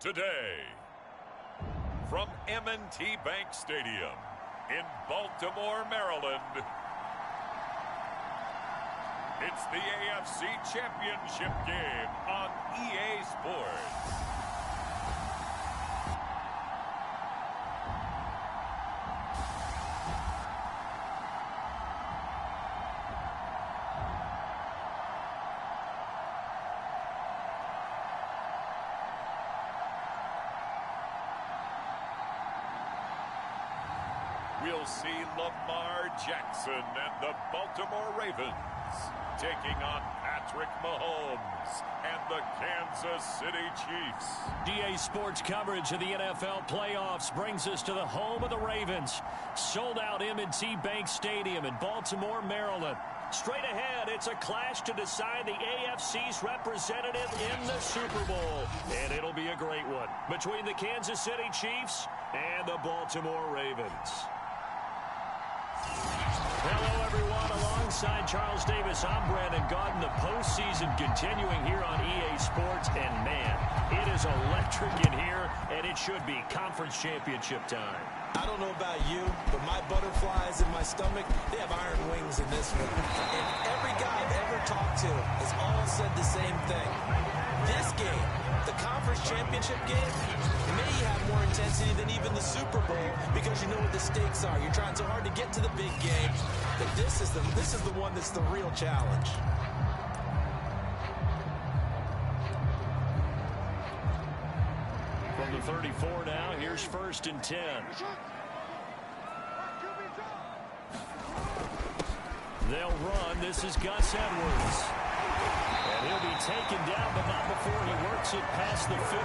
Today, from M&T Bank Stadium in Baltimore, Maryland, it's the AFC Championship game on EA Sports. We'll see Lamar Jackson and the Baltimore Ravens taking on Patrick Mahomes and the Kansas City Chiefs. EA Sports coverage of the NFL playoffs brings us to the home of the Ravens. Sold out M&T Bank Stadium in Baltimore, Maryland. Straight ahead, it's a clash to decide the AFC's representative in the Super Bowl. And it'll be a great one between the Kansas City Chiefs and the Baltimore Ravens. Hello, everyone. Alongside Charles Davis, I'm Brandon Gaudin. The postseason continuing here on EA Sports. And, man, it is electric in here, and it should be conference championship time. I don't know about you, but my butterflies in my stomach, they have iron wings in this one. And every guy I've ever talked to has all said the same thing. This game, the conference championship game, may have more intensity than even the Super Bowl because you know what the stakes are. You're trying so hard to get to the big game that this is the one that's the real challenge. From the 34 now, here's 1st and 10. They'll run. This is Gus Edwards. And he'll be taken down, but not before he works it past the 50.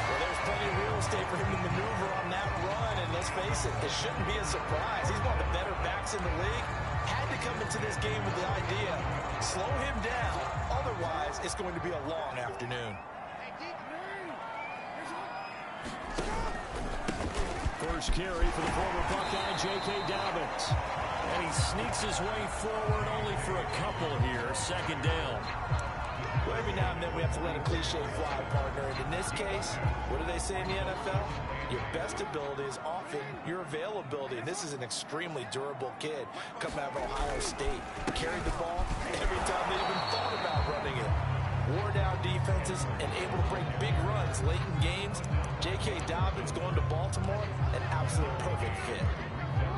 Well, there's plenty of real estate for him to maneuver on that run, and let's face it, it shouldn't be a surprise. He's one of the better backs in the league. Had to come into this game with the idea, slow him down, otherwise it's going to be a long afternoon. First carry for the former Buckeye, J.K. Dobbins. And he sneaks his way forward only for a couple here. 2nd down. Well, every now and then we have to let a cliche fly, partner. And in this case, what do they say in the NFL? Your best ability is often your availability. And this is an extremely durable kid coming out of Ohio State. Carried the ball every time they even thought about running it. Wore down defenses and able to break big runs late in games. J.K. Dobbins going to Baltimore, an absolute perfect fit.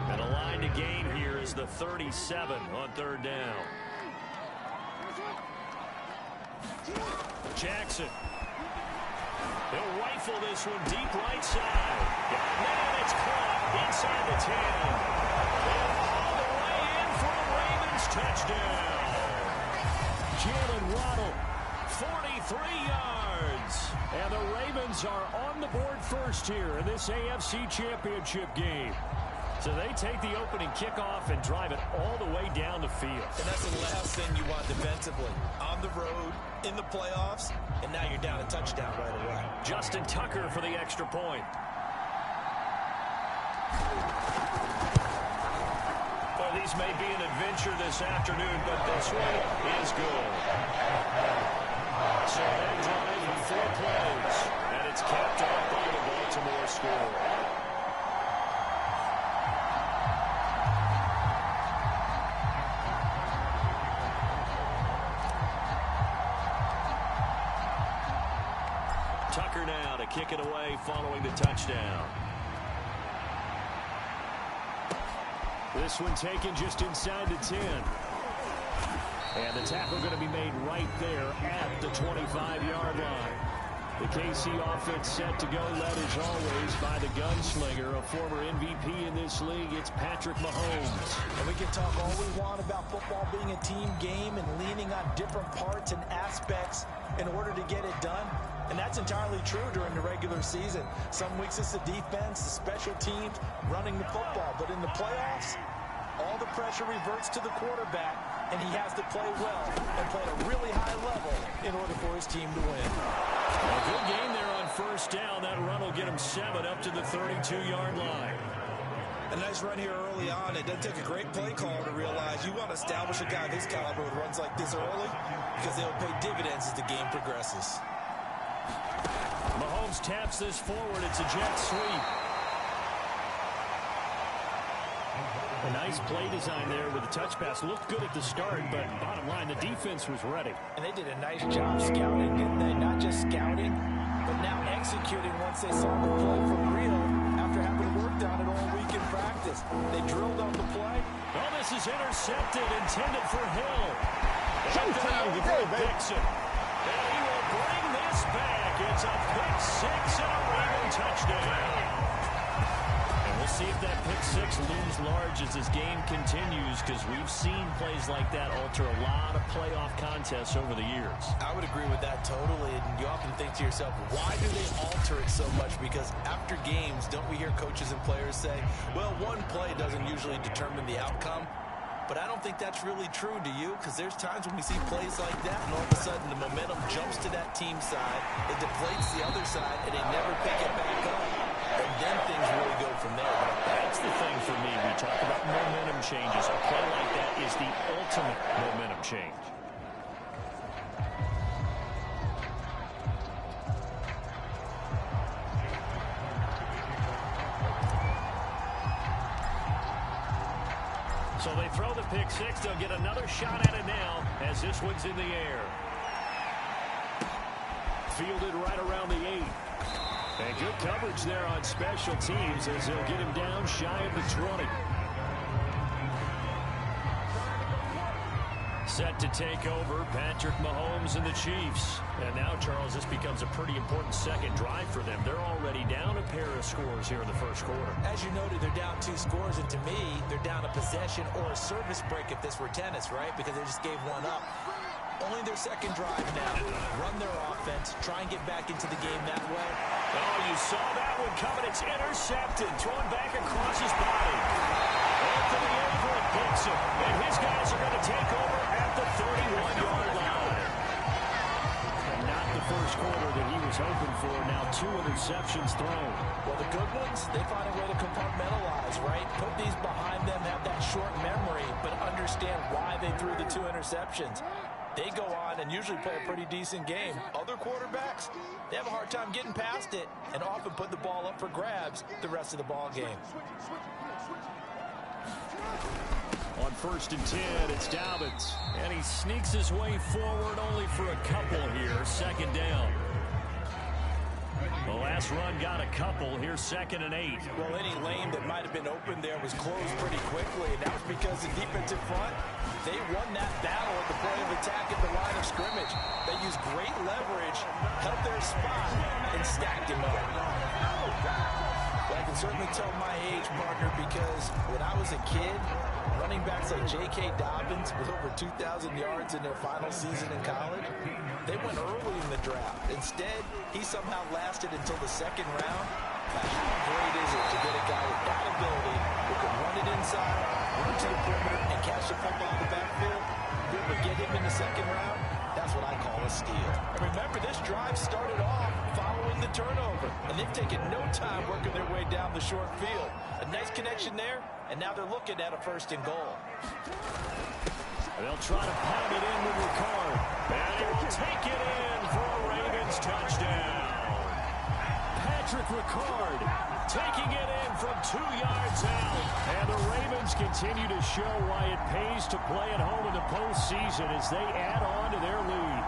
And a line to gain here is the 37 on 3rd down. Jackson. He'll rifle this one deep right side. Man, it's caught inside the 10. And all the way in for a Ravens touchdown. Jalen Waddle. 43 yards. And the Ravens are on the board first here in this AFC Championship game. So they take the opening kickoff and drive it all the way down the field. And that's the last thing you want defensively. On the road, in the playoffs, and now you're down a touchdown right away. Justin Tucker for the extra point. Well, these may be an adventure this afternoon, but this one is good. So that drive in 4 plays, and it's capped off by the Baltimore score. Tucker now to kick it away following the touchdown. This one taken just inside the 10. And the tackle going to be made right there at the 25-yard line. The KC offense set to go, led as always by the gunslinger, a former MVP in this league. It's Patrick Mahomes. And we can talk all we want about football being a team game and leaning on different parts and aspects in order to get it done. And that's entirely true during the regular season. Some weeks it's the defense, the special teams, running the football. But in the playoffs, all the pressure reverts to the quarterback, and he has to play well and play at a really high level in order for his team to win. A good game there on 1st down. That run will get him 7 up to the 32-yard line. A nice run here early on. It doesn't take a great play caller to realize you want to establish a guy of his caliber with runs like this early because they'll pay dividends as the game progresses. Mahomes taps this forward. It's a jet sweep. A nice play design there with a touch pass. Looked good at the start, but bottom line, the defense was ready. And they did a nice job scouting, didn't they? Not just scouting, but now executing once they saw the play for real after having worked on it all week in practice. They drilled on the play. Oh, this is intercepted, intended for Hill. Showtime today, Dixon. And he will bring this back. It's a pick six and a Raven touchdown. And we'll see if that pick six looms large as this game continues, because we've seen plays like that alter a lot of playoff contests over the years. I would agree with that totally, and you often think to yourself, why do they alter it so much? Because after games, don't we hear coaches and players say, well, one play doesn't usually determine the outcome? But I don't think that's really true, do you? Because there's times when we see plays like that, and all of a sudden the momentum jumps to that team side, it deflates the other side, and they never pick it back up. And then things really go from there. That's the thing for me. We talk about momentum changes. A play like that is the ultimate momentum change. So they throw the pick six. They'll get another shot at it now as this one's in the air. Fielded right around the 8. And good coverage there on special teams as they'll get him down shy of the 20. Set to take over, Patrick Mahomes and the Chiefs. And now, Charles, this becomes a pretty important second drive for them. They're already down a pair of scores here in the first quarter. As you noted, they're down 2 scores, and to me, they're down a possession or a service break if this were tennis, right? Because they just gave one up. Only their second drive now. Run their offense, try and get back into the game that way. Oh, you saw that one coming. It's intercepted, thrown back across his body. Anthony Everett picks him, and his guys are going to take over at the 31-yard line. And not the first quarter that he was hoping for. Now 2 interceptions thrown. Well, the good ones, they find a way to compartmentalize, right? Put these behind them, have that short memory, but understand why they threw the 2 interceptions. They go on and usually play a pretty decent game. Other quarterbacks, they have a hard time getting past it and often put the ball up for grabs the rest of the ball game. On 1st and 10, it's Dobbins. And he sneaks his way forward only for a couple here. 2nd down. The last run got a couple. Here's 2nd and 8. Well, any lane that might have been open there was closed pretty quickly, and that was because the defensive front, they won that battle at the point of attack at the line of scrimmage. They used great leverage, held their spot, and stacked him up. But I can certainly tell my age, partner, because when I was a kid, running backs like J.K. Dobbins with over 2,000 yards in their final season in college, they went early in the draft. Instead, he somehow lasted until the 2nd round. Now, how great is it to get a guy with that ability who can run it inside, run to the perimeter, and catch the football in the backfield? Be able to get him in the 2nd round? That's what I call a steal. And remember, this drive started off following the turnover, and they've taken no time working their way down the short field. A nice connection there, and now they're looking at a 1st and goal. They'll try to pound it in with Ricard. And he will take it in for a Ravens touchdown. Patrick Ricard taking it in from 2 yards out. And the Ravens continue to show why it pays to play at home in the postseason as they add on to their lead.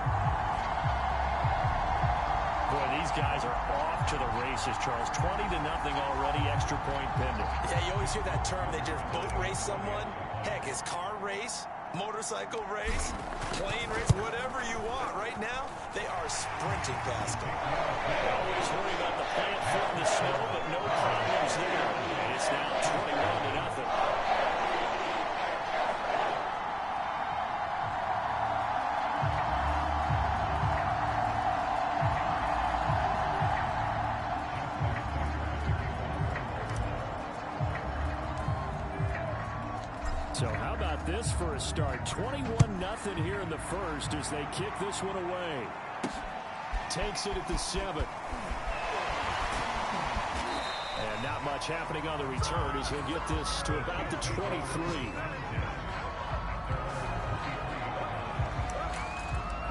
Boy, these guys are off to the races, Charles. 20-0 already, extra point pending. Yeah, you always hear that term, they just boat race someone. Heck, it's car race, motorcycle race, plane race, whatever you want. Right now, they are sprinting past them. Always worry about the plant foot in the snow, but no problems there. And it's now 21-0. So how about this for a start? 21-0 here in the first as they kick this one away. Takes it at the 7. And not much happening on the return as he'll get this to about the 23.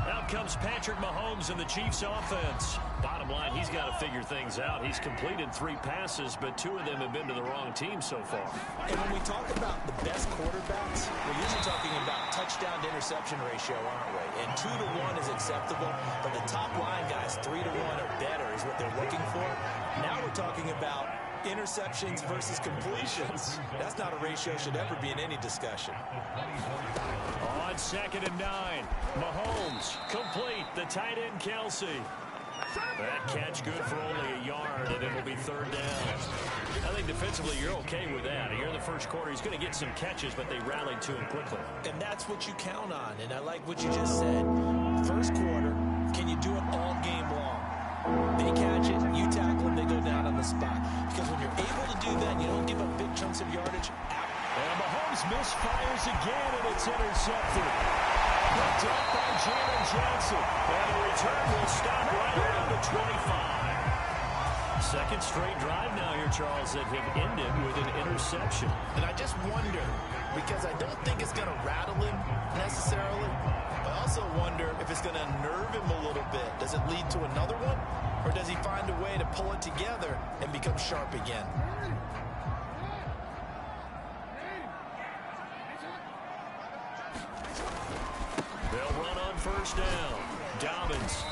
Now Out comes Patrick Mahomes in the Chiefs offense. Bottom line, he's got to figure things out. He's completed 3 passes, but 2 of them have been to the wrong team so far. And when we talk about the best quarterbacks, we're usually talking about touchdown to interception ratio, aren't we? And 2 to 1 is acceptable, but the top line guys, 3 to 1 or better is what they're looking for. Now we're talking about interceptions versus completions. That's not a ratio should ever be in any discussion. On 2nd and 9, Mahomes complete. The tight end Kelsey. That catch good for only a yard, and it'll be 3rd down. I think defensively you're okay with that. Here in the first quarter, he's going to get some catches, but they rallied to him quickly. And that's what you count on, and I like what you just said. First quarter, can you do it all game long? They catch it, you tackle them, they go down on the spot. Because when you're able to do that, you don't give up big chunks of yardage. And Mahomes misfires again, and it's intercepted. Picked up by Jaron Johnson. And the return will stop right around the 25. Second straight drive now here, Charles, that have ended with an interception. And I just wonder, because I don't think it's going to rattle him necessarily, but I also wonder if it's going to nerve him a little bit. Does it lead to another one? Or does he find a way to pull it together and become sharp again? They'll run on 1st down. Dobbins.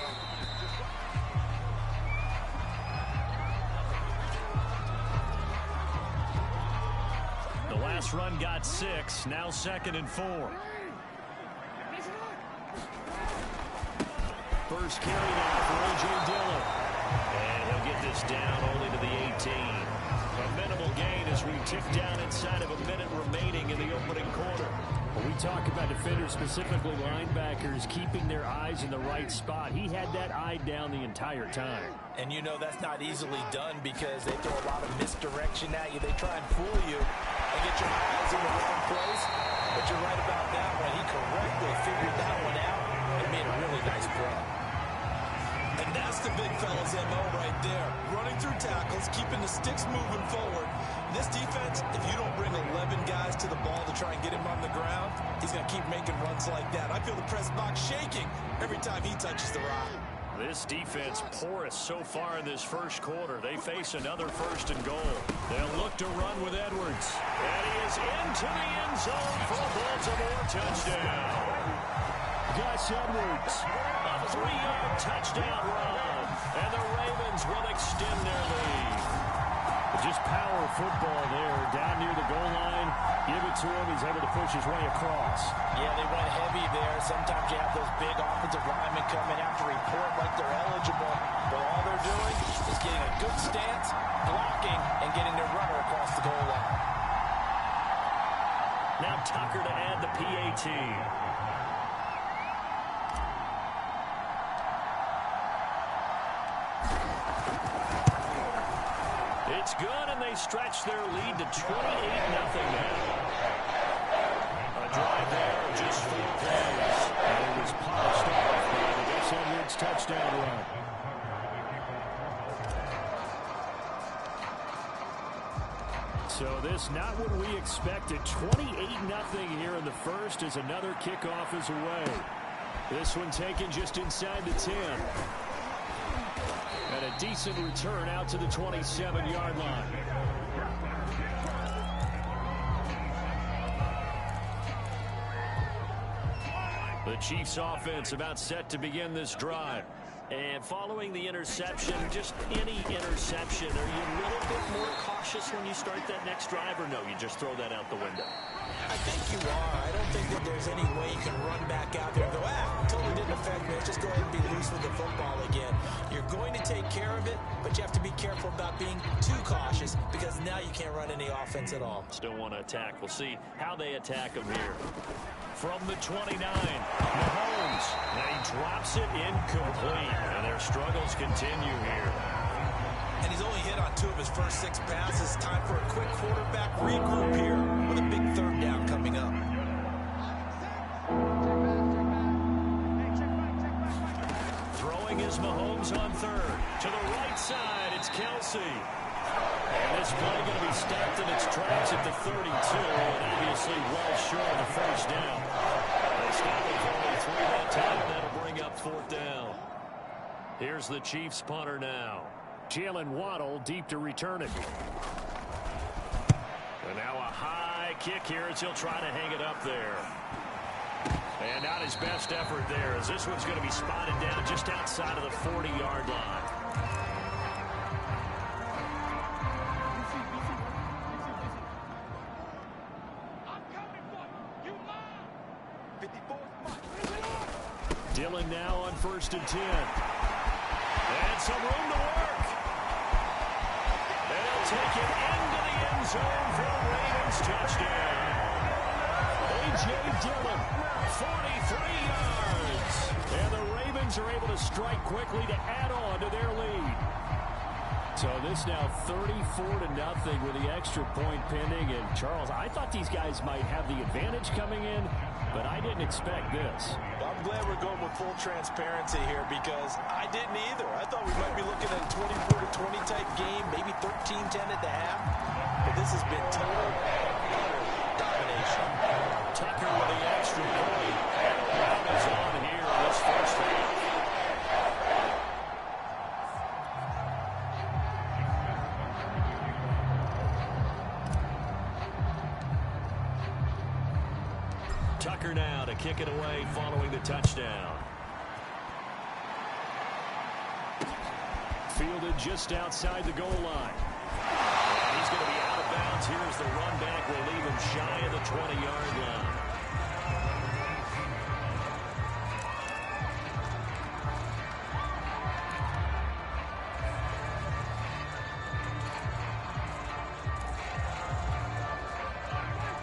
The last run got 6. Now 2nd and 4. First carry now for A.J. Dillon. And he'll get this down only to the 18. A minimal gain as we tick down inside of a minute remaining in the opening quarter. When we talk about defenders, specifically linebackers, keeping their eyes in the right spot, he had that eye down the entire time. And you know that's not easily done because they throw a lot of misdirection at you. They try and fool you and get your eyes in the wrong place. But you're right about that one. He correctly figured that one out and made a really nice play. And that's the big fella's MO right there. Running through tackles, keeping the sticks moving forward. This defense, if you don't bring 11 guys to the ball to try and get him on the ground, he's going to keep making runs like that. I feel the press box shaking every time he touches the rock. This defense porous so far in this first quarter. They face another 1st and goal. They'll look to run with Edwards. And he is into the end zone for a Baltimore touchdown. Gus Edwards, a 3-yard touchdown run. And the Ravens will extend their lead. Just power football there, down near the goal line. Give it to him. He's able to push his way across. Yeah, they went heavy there. Sometimes you have those big offensive linemen come in after report like they're eligible. But all they're doing is getting a good stance, blocking, and getting their runner across the goal line. Now Tucker to add the PAT. It's good, and they stretch their lead to 28-0 now. A drive there of just 4 plays. And it was polished off by the Gus Edwards touchdown run. So this not what we expected. 28-0 here in the first as another kickoff is away. This one taken just inside the 10. And a decent return out to the 27-yard line. The Chiefs offense about set to begin this drive. And following the interception, just any interception, are you a little bit more cautious when you start that next drive, or no, you just throw that out the window? I think you are. I don't think that there's any way you can run back out there and go, totally didn't affect me. Let's just go ahead and be loose with the football again. You're going to take care of it, but you have to be careful about being too cautious because now you can't run any offense at all. Still want to attack. We'll see how they attack them here. From the 29, Mahomes. And he drops it incomplete. And their struggles continue here. And he's only hit on 2 of his first 6 passes. Time for a quick quarterback regroup here with a big 3rd down coming up. Throwing is Mahomes on 3rd. To the right side, it's Kelsey. And this play going to be stopped in its tracks at the 32, and obviously well short of the 1st down. They stop it for only 3 that time, and that'll bring up 4th Here's the Chiefs punter now. Jalen Waddle deep to return it. And now a high kick here as he'll try to hang it up there. And not his best effort there, as this one's going to be spotted down just outside of the 40-yard line. Dillon now on 1st and 10. And some room to work. They'll take it into the end zone for a Ravens touchdown. A.J. Dillon, 43 yards. And the Ravens are able to strike quickly to add on to their lead. So this now 34-0 with the extra point pending. And Charles, I thought these guys might have the advantage coming in, but I didn't expect this. Well, I'm glad we're going with full transparency here because I didn't either. I thought we might be looking at a 24-20 type game, maybe 13-10 at the half. But this has been total domination. Tucker with the extra point. And the run is on here in this first half. Tucker now to kick it away following the touchdown. Fielded just outside the goal line. And he's going to be out of bounds. Here's the run back. Will leave him shy of the 20-yard line.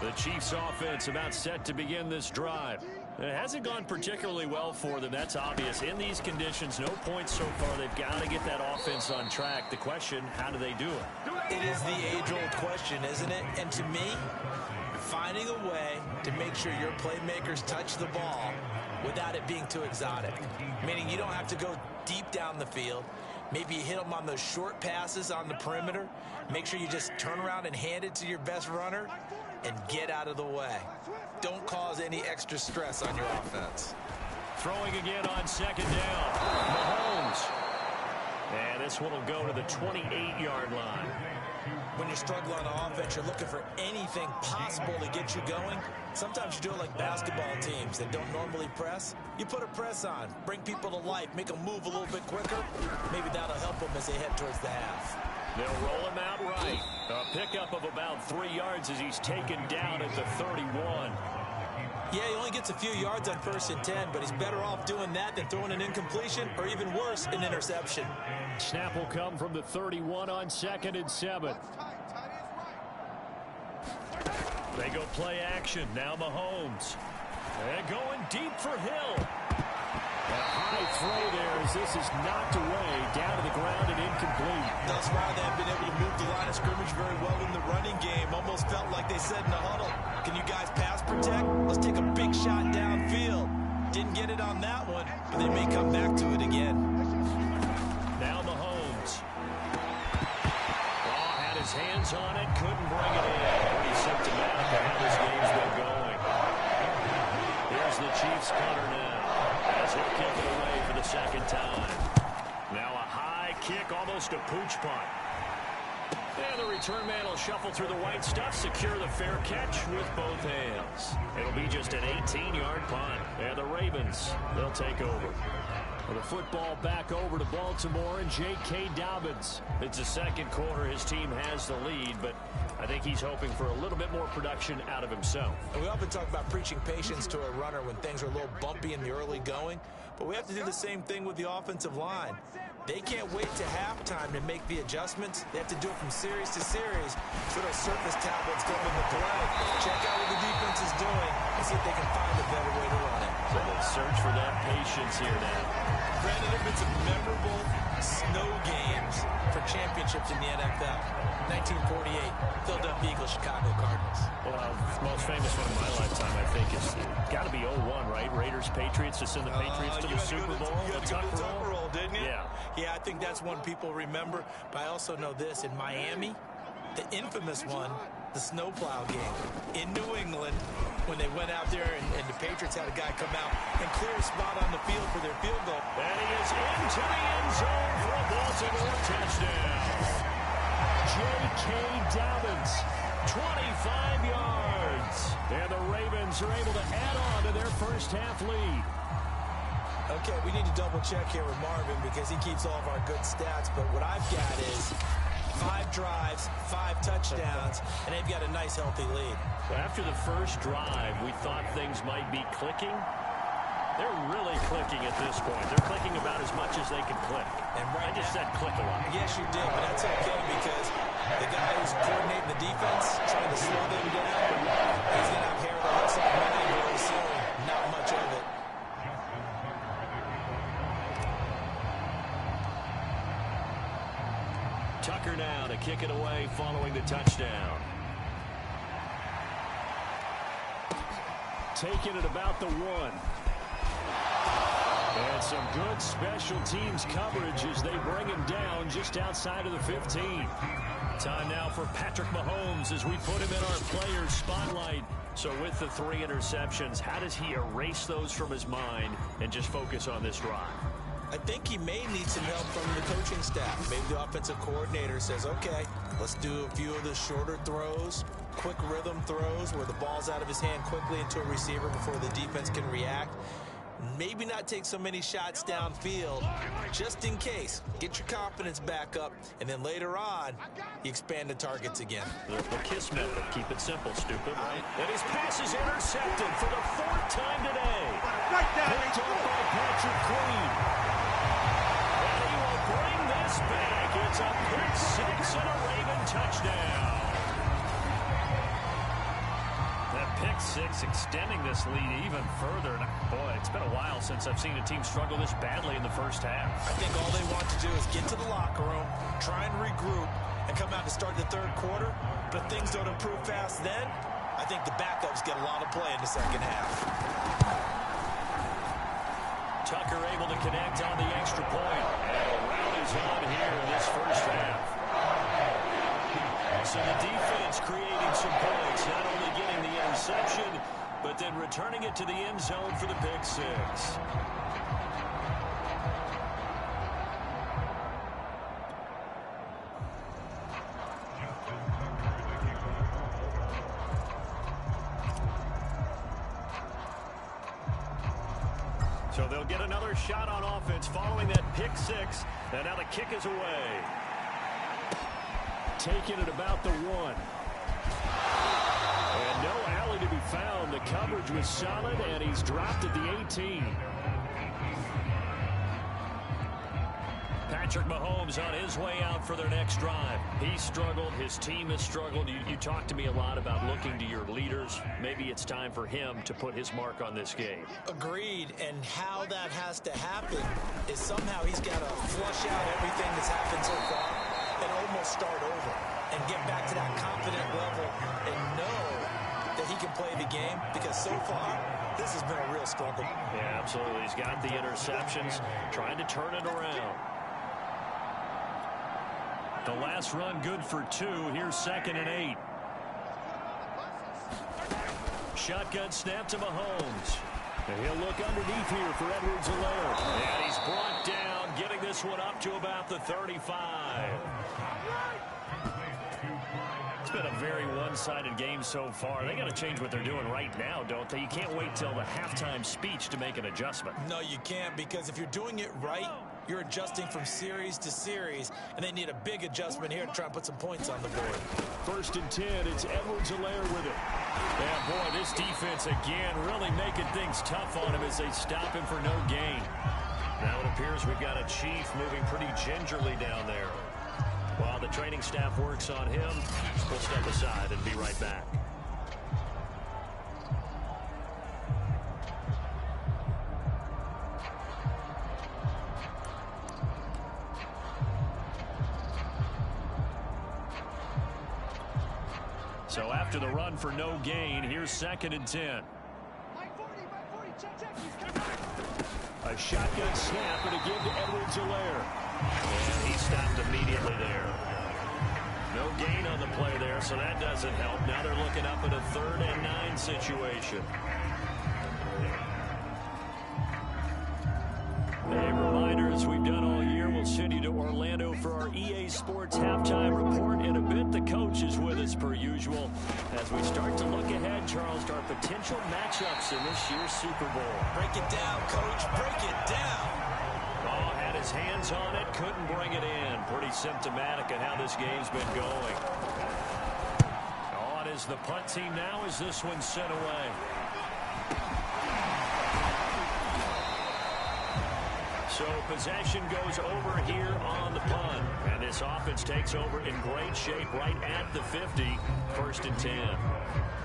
The Chiefs offense about set to begin this drive. It hasn't gone particularly well for them. That's obvious. In these conditions, no points so far. They've got to get that offense on track. The question, how do they do it? It is the age-old question, isn't it? And to me, finding a way to make sure your playmakers touch the ball without it being too exotic. Meaning you don't have to go deep down the field. Maybe you hit them on those short passes on the perimeter. Make sure you just turn around and hand it to your best runner and get out of the way. Don't cause any extra stress on your offense. Throwing again on 2nd down. Mahomes. And this one will go to the 28-yard line. When you struggle on offense, you're looking for anything possible to get you going. Sometimes you do it like basketball teams that don't normally press. You put a press on, bring people to life, make them move a little bit quicker. Maybe that'll help them as they head towards the half. They'll roll him out right. A pickup of about 3 yards as he's taken down at the 31. Yeah, he only gets a few yards on 1st and 10, but he's better off doing that than throwing an incompletion or even worse, an interception. Snap will come from the 31 on 2nd and 7. They go play action. Now Mahomes. And going deep for Hill. A high throw there as this is knocked away, down to the ground and incomplete. Thus far, they have been able to move the line of scrimmage very well in the running game. Almost felt like they said in the huddle, can you guys pass protect? Let's take a big shot downfield. Didn't get it on that one, but they may come back to it again. Now Mahomes. Oh, had his hands on it, couldn't bring it in. Pretty symptomatic of how this game's been going. Here's the Chiefs punter now. As he'll kick it away for the 2nd time. Now a high kick, almost a pooch punt. And the return man will shuffle through the white stuff, secure the fair catch with both hands. It'll be just an 18-yard punt. And the Ravens, they'll take over. Well, the football back over to Baltimore and J.K. Dobbins. It's the 2nd quarter. His team has the lead, but I think he's hoping for a little bit more production out of himself. And we often talk about preaching patience to a runner when things are a little bumpy in the early going, but we have to do the same thing with the offensive line. They can't wait to halftime to make the adjustments. They have to do it from series to series so those surface tablets come into play. Check out what the defense is doing and see if they can find a better way to run it. So they'll search for that patience here now. Brandon, there have been some memorable snow games for championships in the NFL. 1948, Philadelphia Eagles, Chicago Cardinals. Well, the most famous one in my lifetime, I think, is got to be 01, right? Raiders, Patriots, to send the Patriots to the Super Bowl. You had to go to the Tucker Roll, didn't you? Yeah. Yeah, I think that's one people remember. But I also know this. In Miami, the infamous one, the snowplow game. In New England, when they went out there and the Patriots had a guy come out and clear a spot on the field for their field goal. And he is into the end zone for a Baltimore touchdown. J.K. Dobbins, 25 yards. And the Ravens are able to add on to their first half lead. Okay, we need to double check here with Marvin because he keeps all of our good stats. But what I've got is 5 drives, 5 touchdowns, and they've got a nice, healthy lead. Well, after the first drive, we thought things might be clicking. They're really clicking at this point. They're clicking about as much as they can click. And I just said click a lot. Yes, you did, but that's okay because the guy who's coordinating the defense, trying to slow them down, he's going to have hair that looks like mine very soon. Not much of it. Tucker now to kick it away following the touchdown. Taking it about the 1. And some good special teams coverage as they bring him down just outside of the 15. Time now for Patrick Mahomes as we put him in our players' spotlight. So with the 3 interceptions, how does he erase those from his mind and just focus on this drive? I think he may need some help from the coaching staff. Maybe the offensive coordinator says, okay, let's do a few of the shorter throws, quick rhythm throws where the ball's out of his hand quickly into a receiver before the defense can react. Maybe not take so many shots downfield, just in case. Get your confidence back up, and then later on, you expand the targets again. The KISS method. Keep it simple, stupid. And his pass is intercepted for the 4th time today. Picked up by Patrick Queen. And he will bring this back. It's a pick 6 and a Raven touchdown. Pick 6 extending this lead even further. And boy, it's been a while since I've seen a team struggle this badly in the first half. I think all they want to do is get to the locker room, try and regroup, and come out to start the 3rd quarter. But if things don't improve fast then, I think the backups get a lot of play in the 2nd half. Tucker able to connect on the extra point. And a round is on here in this first half. So the defense creating some points, not only getting the interception, but then returning it to the end zone for the pick 6. So they'll get another shot on offense following that pick 6, and now the kick is away. Taking it about the 1. And no alley to be found. The coverage was solid, and he's dropped at the 18. Patrick Mahomes on his way out for their next drive. He struggled. His team has struggled. You talked to me a lot about looking to your leaders. Maybe it's time for him to put his mark on this game. Agreed. And how that has to happen is somehow he's got to flush out everything that's happened so far and almost start over and get back to that confident level and know that he can play the game, because so far this has been a real struggle. Yeah, absolutely. He's got the interceptions, trying to turn it around. The last run good for 2. Here's 2nd and 8. Shotgun snap to Mahomes. And he'll look underneath here for Edwards-Helaire. And he's brought down, getting this one up to about the 35. It's been a very one-sided game so far. They got to change what they're doing right now, don't they? You can't wait till the halftime speech to make an adjustment. No, you can't, because if you're doing it right, you're adjusting from series to series, and they need a big adjustment here to try and put some points on the board. 1st and 10, it's Edwards-Helaire with it. Yeah, boy, this defense again really making things tough on him as they stop him for no gain. Now it appears we've got a Chief moving pretty gingerly down there. While the training staff works on him, we'll step aside and be right back. So after the run for no gain, here's 2nd and 10. A shotgun snap and a give to Edwards-Helaire. And he stopped immediately there. No gain on the play there, so that doesn't help. Now they're looking up at a 3rd and 9 situation. A reminder as As we've done all year, we'll send you to Orlando for our EA Sports halftime report. In a bit, the coach is with us per usual. As we start to look ahead, Charles, to our potential matchups in this year's Super Bowl. Break it down, Coach. Break it down. Oh, had his hands on it, couldn't bring it in. Pretty symptomatic of how this game's been going. Oh, it is the punt team now as this one's sent away. So possession goes over here on the punt. And this offense takes over in great shape right at the 50. 1st and 10.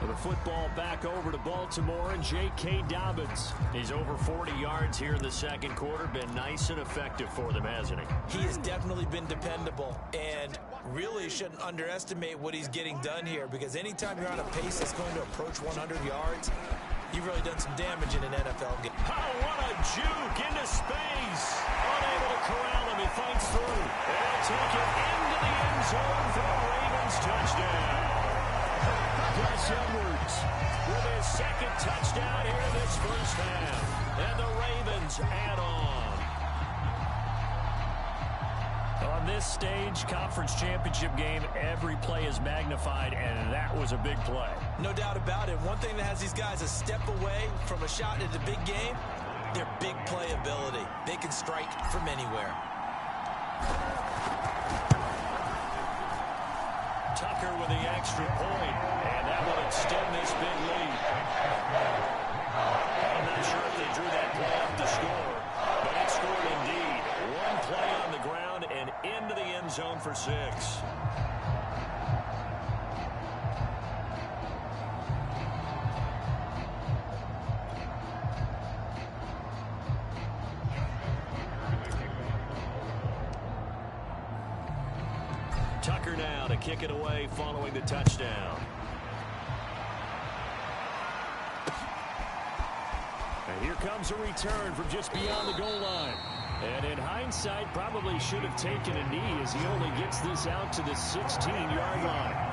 With the football back over to Baltimore and J.K. Dobbins. He's over 40 yards here in the second quarter. Been nice and effective for them, hasn't he? He has definitely been dependable. And really shouldn't underestimate what he's getting done here. Because anytime you're on a pace that's going to approach 100 yards, you've really done some damage in an NFL game. Oh, what a juke into space. Unable to corral him. He fights through. They'll take it into the end zone for the Ravens touchdown. Gus Edwards with his second touchdown here in this first half. And the Ravens add on. On this stage, conference championship game, every play is magnified, and that was a big play. No doubt about it. One thing that has these guys a step away from a shot at the big game, their big play ability. They can strike from anywhere. Tucker with the extra point, and that will extend this big lead. I'm not sure if they drew that play up to score, but it scored indeed. One play on the ground and into the end zone for 6. Tucker now to kick it away following the touchdown. And here comes a return from just beyond the goal line. And in hindsight, probably should have taken a knee as he only gets this out to the 16-yard line.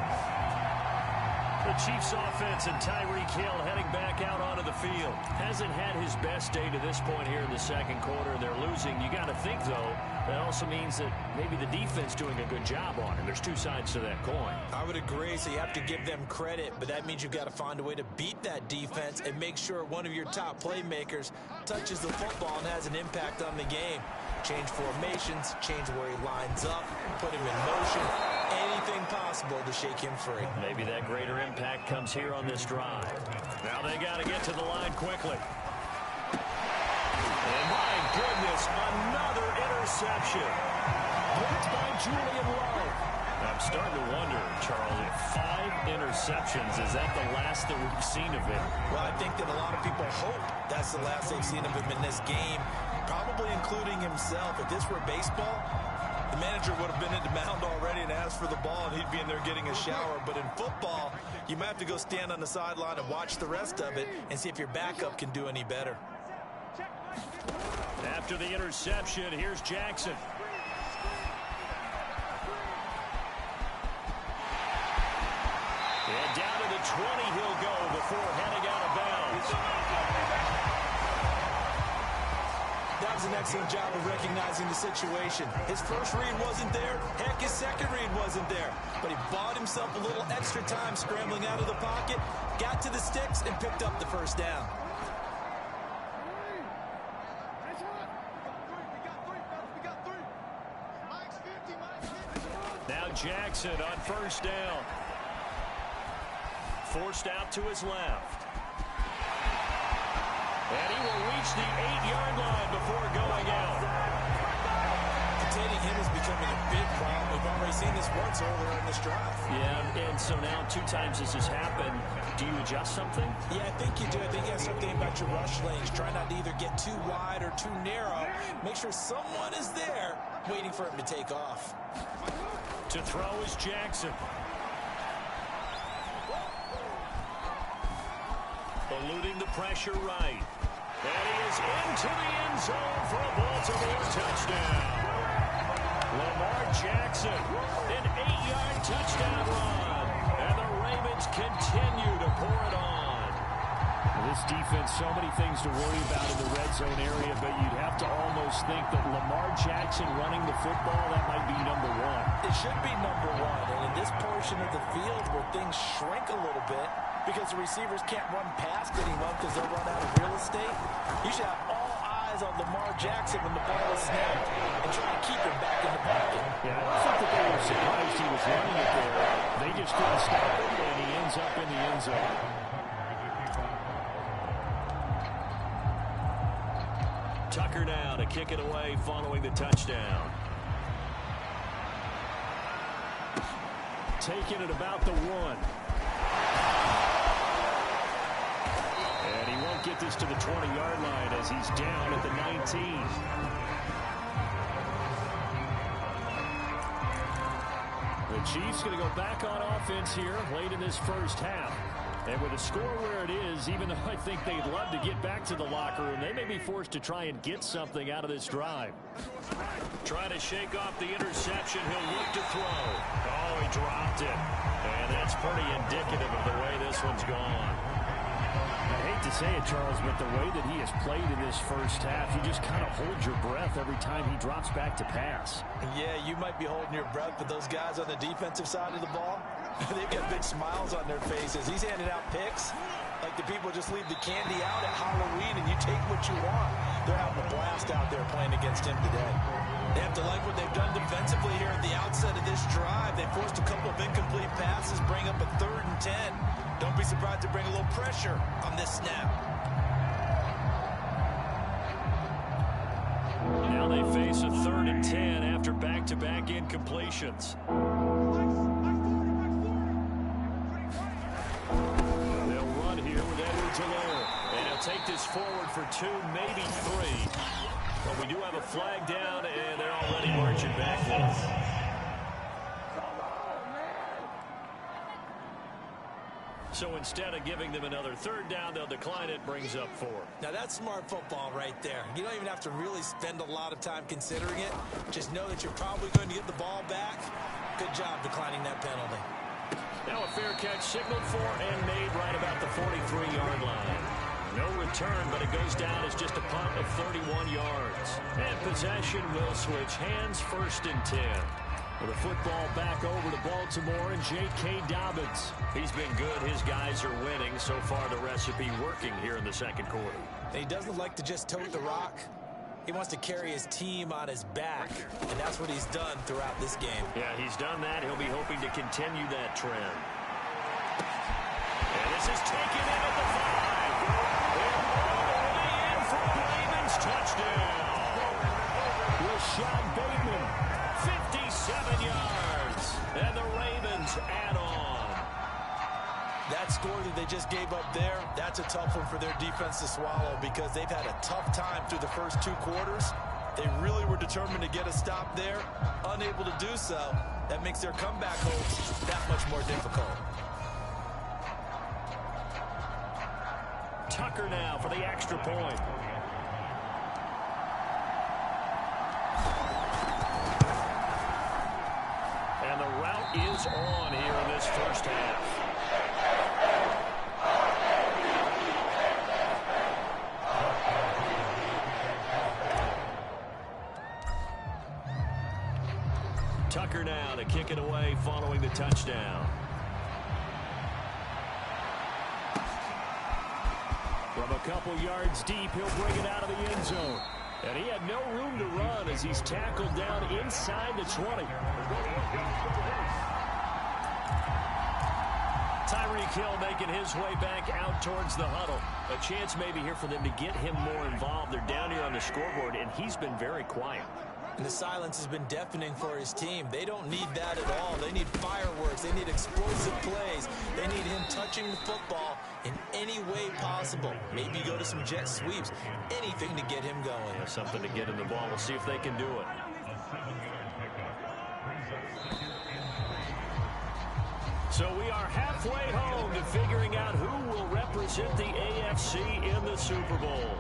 The Chiefs offense and Tyreek Hill heading back out onto the field. Hasn't had his best day to this point here in the second quarter. They're losing. You got to think, though, that also means that maybe the defense doing a good job on him. There's two sides to that coin. I would agree, so you have to give them credit, but that means you've got to find a way to beat that defense and make sure one of your top playmakers touches the football and has an impact on the game. Change formations, change where he lines up, put him in motion, anything possible to shake him free. Maybe that greater impact comes here on this drive. Now they got to get to the line quickly. And my goodness, another interception. Blocked by Julian Love. I'm starting to wonder, Charles, if 5 interceptions, is that the last that we've seen of him? Well, I think that a lot of people hope that's the last they've seen of him in this game, probably including himself. If this were baseball, the manager would have been at the mound already and asked for the ball, and he'd be in there getting a shower. But in football, you might have to go stand on the sideline and watch the rest of it and see if your backup can do any better. After the interception, here's Jackson. And down to the 20 he'll go before heading out of bounds. That was an excellent job of recognizing the situation. His first read wasn't there. Heck, his second read wasn't there. But he bought himself a little extra time scrambling out of the pocket, got to the sticks, and picked up the first down. Now Jackson on first down. Forced out to his left. And he will reach the 8-yard line before going out. Containing him is becoming a big problem. We've already seen this once earlier in this drive. Yeah, and so now 2 times this has happened. Do you adjust something? Yeah, I think you do. I think you have to start thinking about your rush lanes. Try not to either get too wide or too narrow. Make sure someone is there waiting for him to take off. To throw is Jackson. Eluding the pressure right. And he is into the end zone for a Baltimore touchdown. Lamar Jackson, an 8-yard touchdown run. And the Ravens continue to pour it on. This defense, so many things to worry about in the red zone area, but you'd have to almost think that Lamar Jackson running the football, that might be number one. It should be number one. And in this portion of the field where things shrink a little bit because the receivers can't run past anyone because they'll run out of real estate, you should have all eyes on Lamar Jackson when the ball is snapped and try to keep him back in the pocket. Yeah, I don't think that they were surprised he was running it there. They just couldn't stop him, and he ends up in the end zone. Tucker now to kick it away following the touchdown. Taking it about the 1. And he won't get this to the 20-yard line as he's down at the 19. The Chiefs going to go back on offense here late in this first half. And with the score where it is, even though I think they'd love to get back to the locker room, they may be forced to try and get something out of this drive. Trying to shake off the interception. He'll look to throw. Oh, he dropped it. And that's pretty indicative of the way this one's gone. I hate to say it, Charles, but the way that he has played in this first half, you just kind of hold your breath every time he drops back to pass. Yeah, you might be holding your breath, but those guys on the defensive side of the ball, they've got big smiles on their faces. He's handing out picks like the people just leave the candy out at Halloween and you take what you want. They're having a blast out there playing against him today. They have to like what they've done defensively here at the outset of this drive. They forced a couple of incomplete passes, bring up a 3rd and 10. Don't be surprised to bring a little pressure on this snap. Now they face a 3rd and 10 after back-to-back incompletions. They'll run here with Edwards-Helaire. And he'll take this forward for 2, maybe 3. But we do have a flag down, and they're already marching backwards. So instead of giving them another 3rd down, they'll decline it, brings up 4. Now that's smart football right there. You don't even have to really spend a lot of time considering it. Just know that you're probably going to get the ball back. Good job declining that penalty. Now a fair catch signaled for and made right about the 43-yard line. No return, but it goes down as just a punt of 31 yards. And possession will switch hands, 1st and 10. With the football back over to Baltimore and J.K. Dobbins. He's been good. His guys are winning. So far, the recipe working here in the second quarter. He doesn't like to just tote the rock. He wants to carry his team on his back, and that's what he's done throughout this game. Yeah, he's done that. He'll be hoping to continue that trend. And this is taken in at the 5. And all the way in for a Ravens touchdown. Rashad Bateman, 57 yards. And the Ravens add on. That score that they just gave up there, that's a tough one for their defense to swallow because they've had a tough time through the first 2 quarters. They really were determined to get a stop there, unable to do so. That makes their comeback hopes that much more difficult. Tucker now for the extra point. And the route is on here in this first half. Tucker now to kick it away following the touchdown. From a couple yards deep, he'll bring it out of the end zone. And he had no room to run as he's tackled down inside the 20. Tyreek Hill making his way back out towards the huddle. A chance maybe here for them to get him more involved. They're down here on the scoreboard, and he's been very quiet. And the silence has been deafening for his team. They don't need that at all. They need fireworks. They need explosive plays. They need him touching the football in any way possible. Maybe go to some jet sweeps. Anything to get him going. Yeah, something to get him the ball. We'll see if they can do it. So we are halfway home to figuring out who will represent the AFC in the Super Bowl.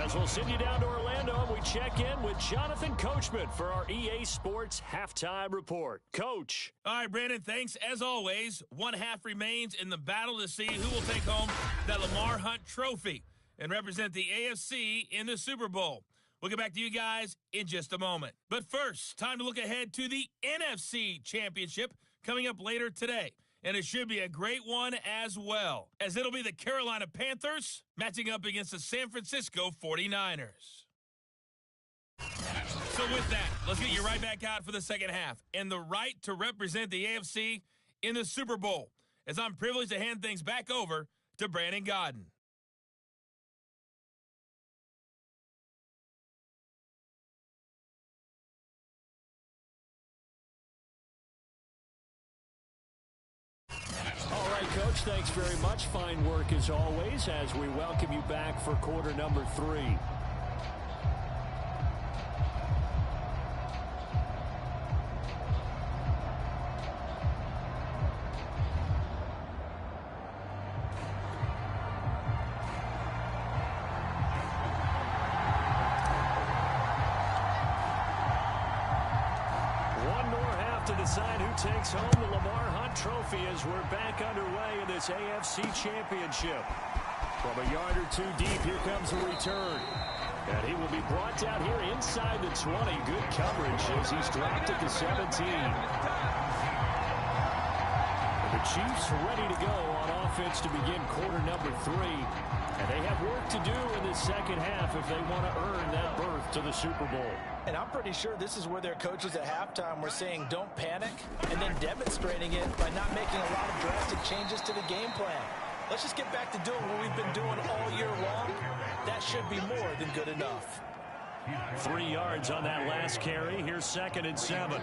As we'll send you down to Orlando, we check in with Jonathan Coachman for our EA Sports Halftime Report. Coach. All right, Brandon, thanks. As always, one half remains in the battle to see who will take home that Lamar Hunt Trophy and represent the AFC in the Super Bowl. We'll get back to you guys in just a moment. But first, time to look ahead to the NFC Championship coming up later today. And it should be a great one as well, as it'll be the Carolina Panthers matching up against the San Francisco 49ers. So with that, let's get you right back out for the second half and the right to represent the AFC in the Super Bowl, as I'm privileged to hand things back over to Brandon Godden. All right, Coach, thanks very much. Fine work as always as we welcome you back for quarter number 3. Decide who takes home the Lamar Hunt Trophy as we're back underway in this AFC Championship. From a yard or two deep, here comes a return. And he will be brought down here inside the 20. Good coverage as he's dropped at the 17. And the Chiefs ready to go on offense to begin quarter number 3. And they have work to do in the second half if they want to earn that berth to the Super Bowl. And I'm pretty sure this is where their coaches at halftime were saying don't panic, and then demonstrating it by not making a lot of drastic changes to the game plan. Let's just get back to doing what we've been doing all year long. That should be more than good enough. 3 yards on that last carry. Here's 2nd and 7.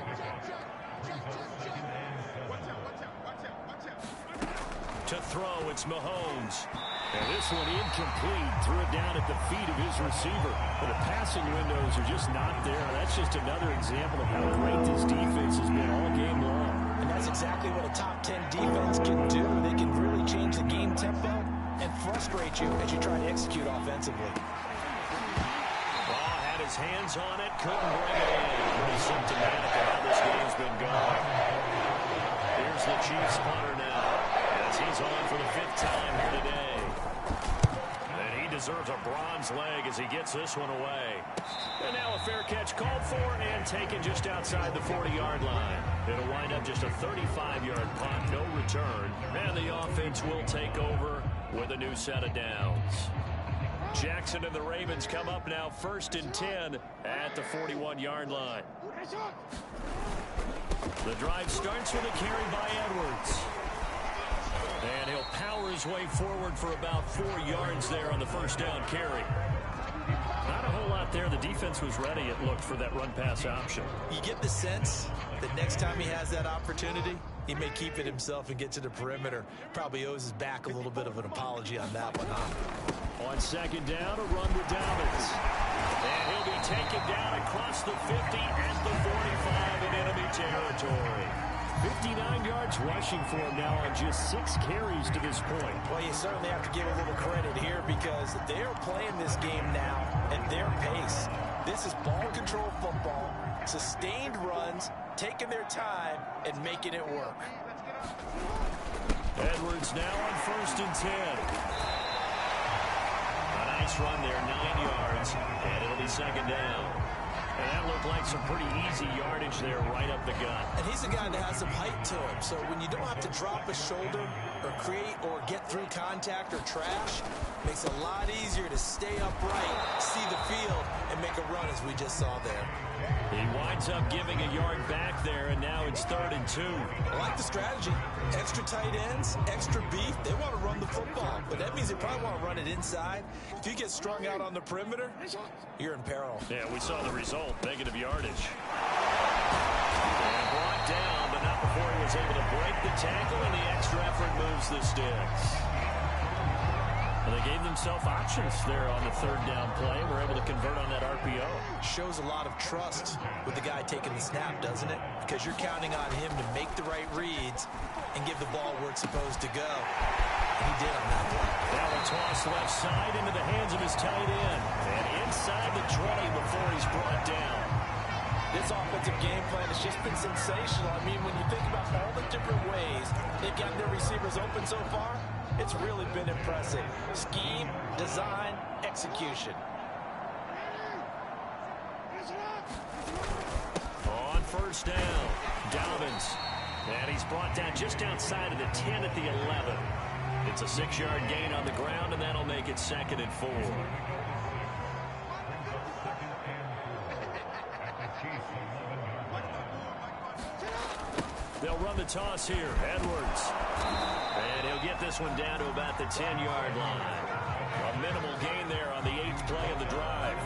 To throw, it's Mahomes. And this one incomplete. Threw it down at the feet of his receiver. But the passing windows are just not there. That's just another example of how great this defense has been all game long. And that's exactly what a top 10 defense can do. They can really change the game tempo and frustrate you as you try to execute offensively. Had his hands on it, couldn't bring it in. Pretty symptomatic of how this game's been going. Here's the Chiefs punter now, as he's on for the 5th time here today. And he deserves a bronze leg as he gets this one away. And now a fair catch called for and taken just outside the 40-yard line. It'll wind up just a 35-yard punt, no return. And the offense will take over with a new set of downs. Jackson and the Ravens come up now 1st and 10 at the 41-yard line. The drive starts with a carry by Edwards. And he'll power his way forward for about 4 yards there on the first down carry. Not a whole lot there. The defense was ready, it looked, for that run-pass option. You get the sense that next time he has that opportunity, he may keep it himself and get to the perimeter. Probably owes his back a little bit of an apology on that one, huh? On 2nd down, a run with Dobbins. And he'll be taken down across the 50 at the 45 in enemy territory. 59 yards rushing for him now on just 6 carries to this point. Well, you certainly have to give a little credit here because they're playing this game now at their pace. This is ball control football, sustained runs, taking their time, and making it work. Edwards now on 1st and 10. A nice run there, 9 yards, and it'll be 2nd down. And that looked like some pretty easy yardage there right up the gut. And he's a guy that has some height to him, so when you don't have to drop a shoulder or create or get through contact or trash, makes it a lot easier to stay upright, see the field, and make a run as we just saw there. He winds up giving a yard back there, and now it's 3rd and 2. I like the strategy. Extra tight ends, extra beef. They want to run the football, but that means they probably want to run it inside. If you get strung out on the perimeter, you're in peril. Yeah, we saw the result. Negative yardage. And brought down, but not before he was able to break the tackle, and the extra effort moves the sticks. Well, they gave themselves options there on the 3rd down play. We're able to convert on that RPO. Shows a lot of trust with the guy taking the snap, doesn't it? Because you're counting on him to make the right reads and give the ball where it's supposed to go. And he did on that play. Now a toss left side into the hands of his tight end. And inside the 20 before he's brought down. This offensive game plan has just been sensational. I mean, when you think about all the different ways they've gotten their receivers open so far, it's really been impressive. Scheme, design, execution. On first down, Dobbins. And he's brought down just outside of the 10 at the 11. It's a 6-yard gain on the ground, and that'll make it 2nd and 4. They'll run the toss here. Edwards. And he'll get this one down to about the 10-yard line. A minimal gain there on the 8th play of the drive.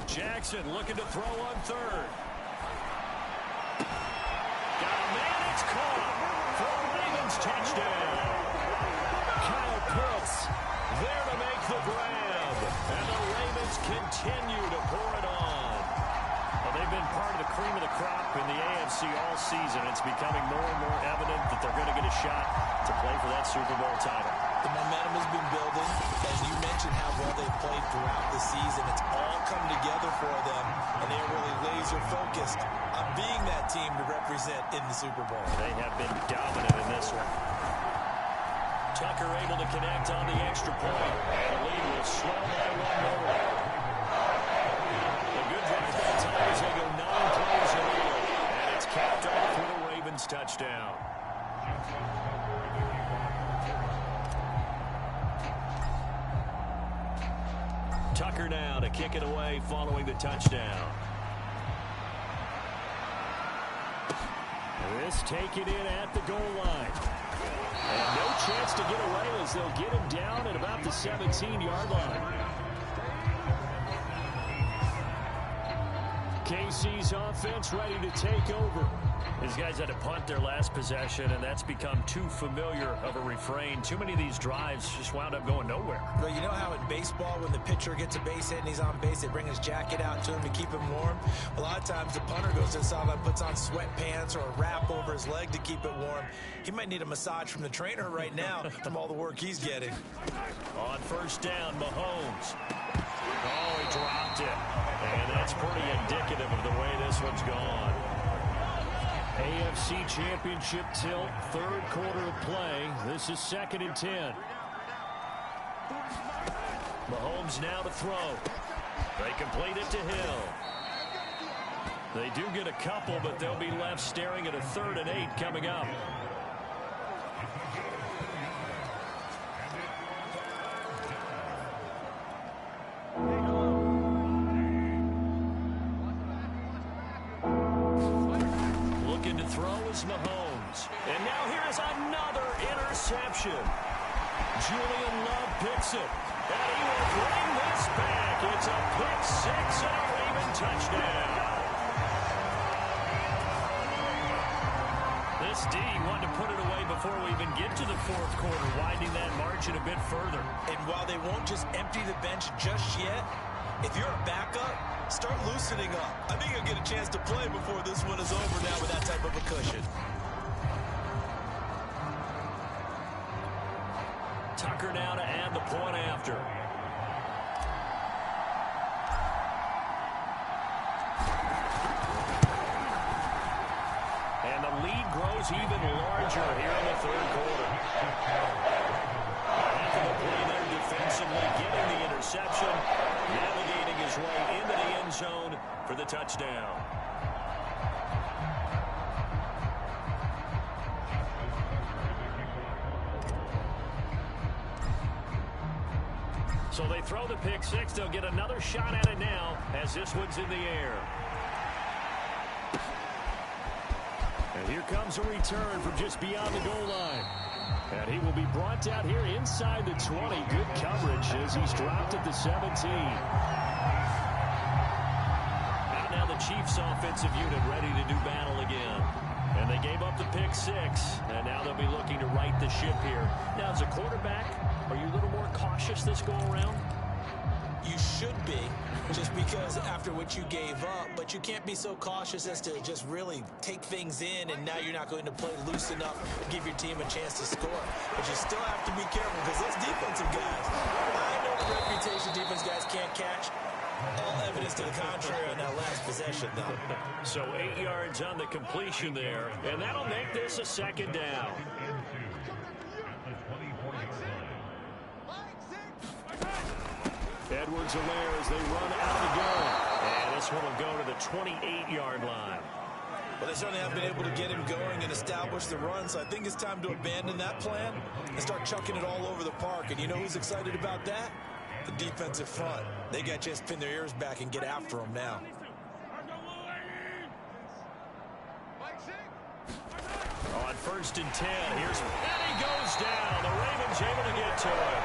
Jackson looking to throw on 3rd. Got a man, it's caught for a Ravens touchdown. Kyle Pitts there to make the grab. And the Ravens continue to pour it on. Well, they've been part of the cream of the crop in the AFC all season. It's becoming more and more evident that they're going to get a shot to play for that Super Bowl title. The momentum has been building. As you mentioned how well they've played throughout the season, it's all come together for them, and they're really laser-focused on being that team to represent in the Super Bowl. They have been dominant in this one. Tucker able to connect on the extra point. The lead will slow by 1 more. A good drive that time as they go 9 plays in all. And it's capped off with a Ravens touchdown. Tucker now to kick it away following the touchdown. This taken in at the goal line. And no chance to get away as they'll get him down at about the 17-yard line. KC's offense ready to take over. These guys had to punt their last possession, and that's become too familiar of a refrain. Too many of these drives just wound up going nowhere. Well, you know how in baseball, when the pitcher gets a base hit and he's on base, they bring his jacket out to him to keep him warm? A lot of times the punter goes to the sideline, puts on sweatpants or a wrap over his leg to keep it warm. He might need a massage from the trainer right now from all the work he's getting. On first down, Mahomes. Oh, he dropped it. And that's pretty indicative of the way this one's gone. AFC Championship tilt, 3rd quarter of play. This is 2nd and 10. Mahomes now to throw. They complete it to Hill. They do get a couple, but they'll be left staring at a 3rd and 8 coming up. Mahomes. And now here is another interception. Julian Love picks it. And he will bring this back. It's a pick 6 and a Raven touchdown. This D wanted to put it away before we even get to the 4th quarter, widening that margin a bit further. And while they won't just empty the bench just yet, if you're a backup, start loosening up. I think you'll get a chance to play before this one is over now with that type of a cushion. Tucker now to add the point after. And the lead grows even larger here in the 3rd quarter. After the play there defensively, getting the interception, navigating his way into the end zone for the touchdown. So they throw the pick 6. They'll get another shot at it now as this one's in the air. And here comes a return from just beyond the goal line. And he will be brought down here inside the 20. Good coverage as he's dropped at the 17. And now the Chiefs offensive unit ready to do battle again. And they gave up the pick 6. And now they'll be looking to right the ship here. Now as a quarterback, are you a little more cautious this go around? You should be, just because after what you gave up, but you can't be so cautious as to just really take things in, and now you're not going to play loose enough, give your team a chance to score. But you still have to be careful because those defensive guys, I know the reputation defense guys can't catch. All evidence to the contrary on that last possession, though. So 8 yards on the completion there, and that'll make this a 2nd down. Edwards-Helaire as they run out of the gun. And this one will go to the 28-yard line. Well, they certainly have been able to get him going and establish the run, so I think it's time to abandon that plan and start chucking it all over the park. And you know who's excited about that? The defensive front. They got to just pin their ears back and get after him now. On 1st and 10, and he goes down. The Ravens able to get to him.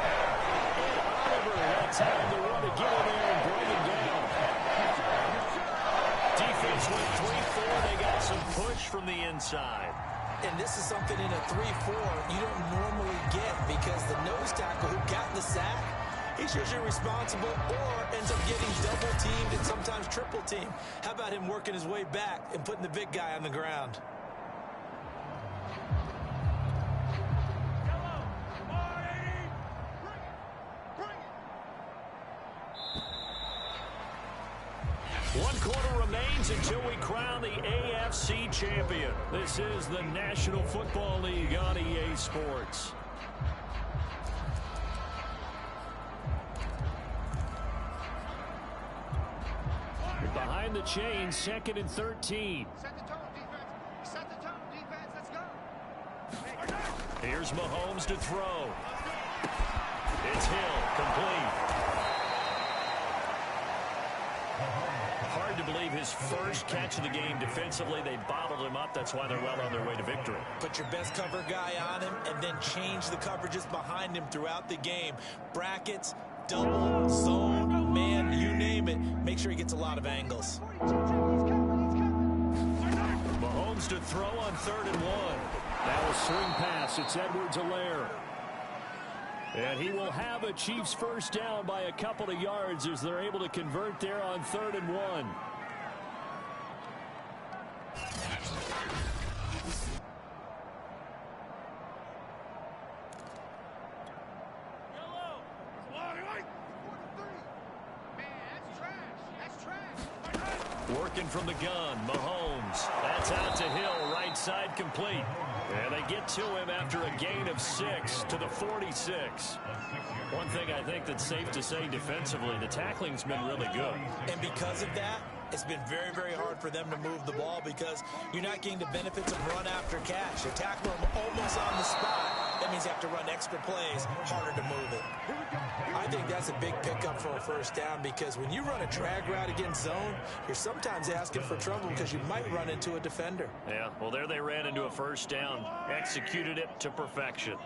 And Oliver had time to run to get in there and bring him down. Defense went 3-4. They got some push from the inside. And this is something in a 3-4 you don't normally get because the nose tackle who got the sack, he's usually responsible or ends up getting double-teamed and sometimes triple-teamed. How about him working his way back and putting the big guy on the ground? One quarter remains until we crown the AFC champion. This is the National Football League on EA Sports. Behind the chains, 2nd and 13. Set the tone, defense. Set the tone, defense. Let's go. Here's Mahomes to throw. It's Hill, complete. Hard to believe his first catch of the game defensively. They bottled him up. That's why they're well on their way to victory. Put your best cover guy on him and then change the coverages behind him throughout the game. Brackets, double, zone, man, you name it. Make sure he gets a lot of angles. Mahomes to throw on 3rd and 1. Now a swing pass. It's Edwards-Helaire. And he will have a Chiefs first down by a couple of yards as they're able to convert there on 3rd and 1. Working from the gun, Mahomes. That's out to Hill, right side complete. And they get to him after a gain of 6 to the 46. One thing I think that's safe to say defensively, the tackling's been really good. And because of that, it's been very, very hard for them to move the ball because you're not getting the benefits of run after catch. You tackle them almost on the spot. That means you have to run extra plays, harder to move it. I think that's a big pickup for a first down because when you run a drag route against zone, you're sometimes asking for trouble because you might run into a defender. Yeah, well, there they ran into a first down, executed it to perfection.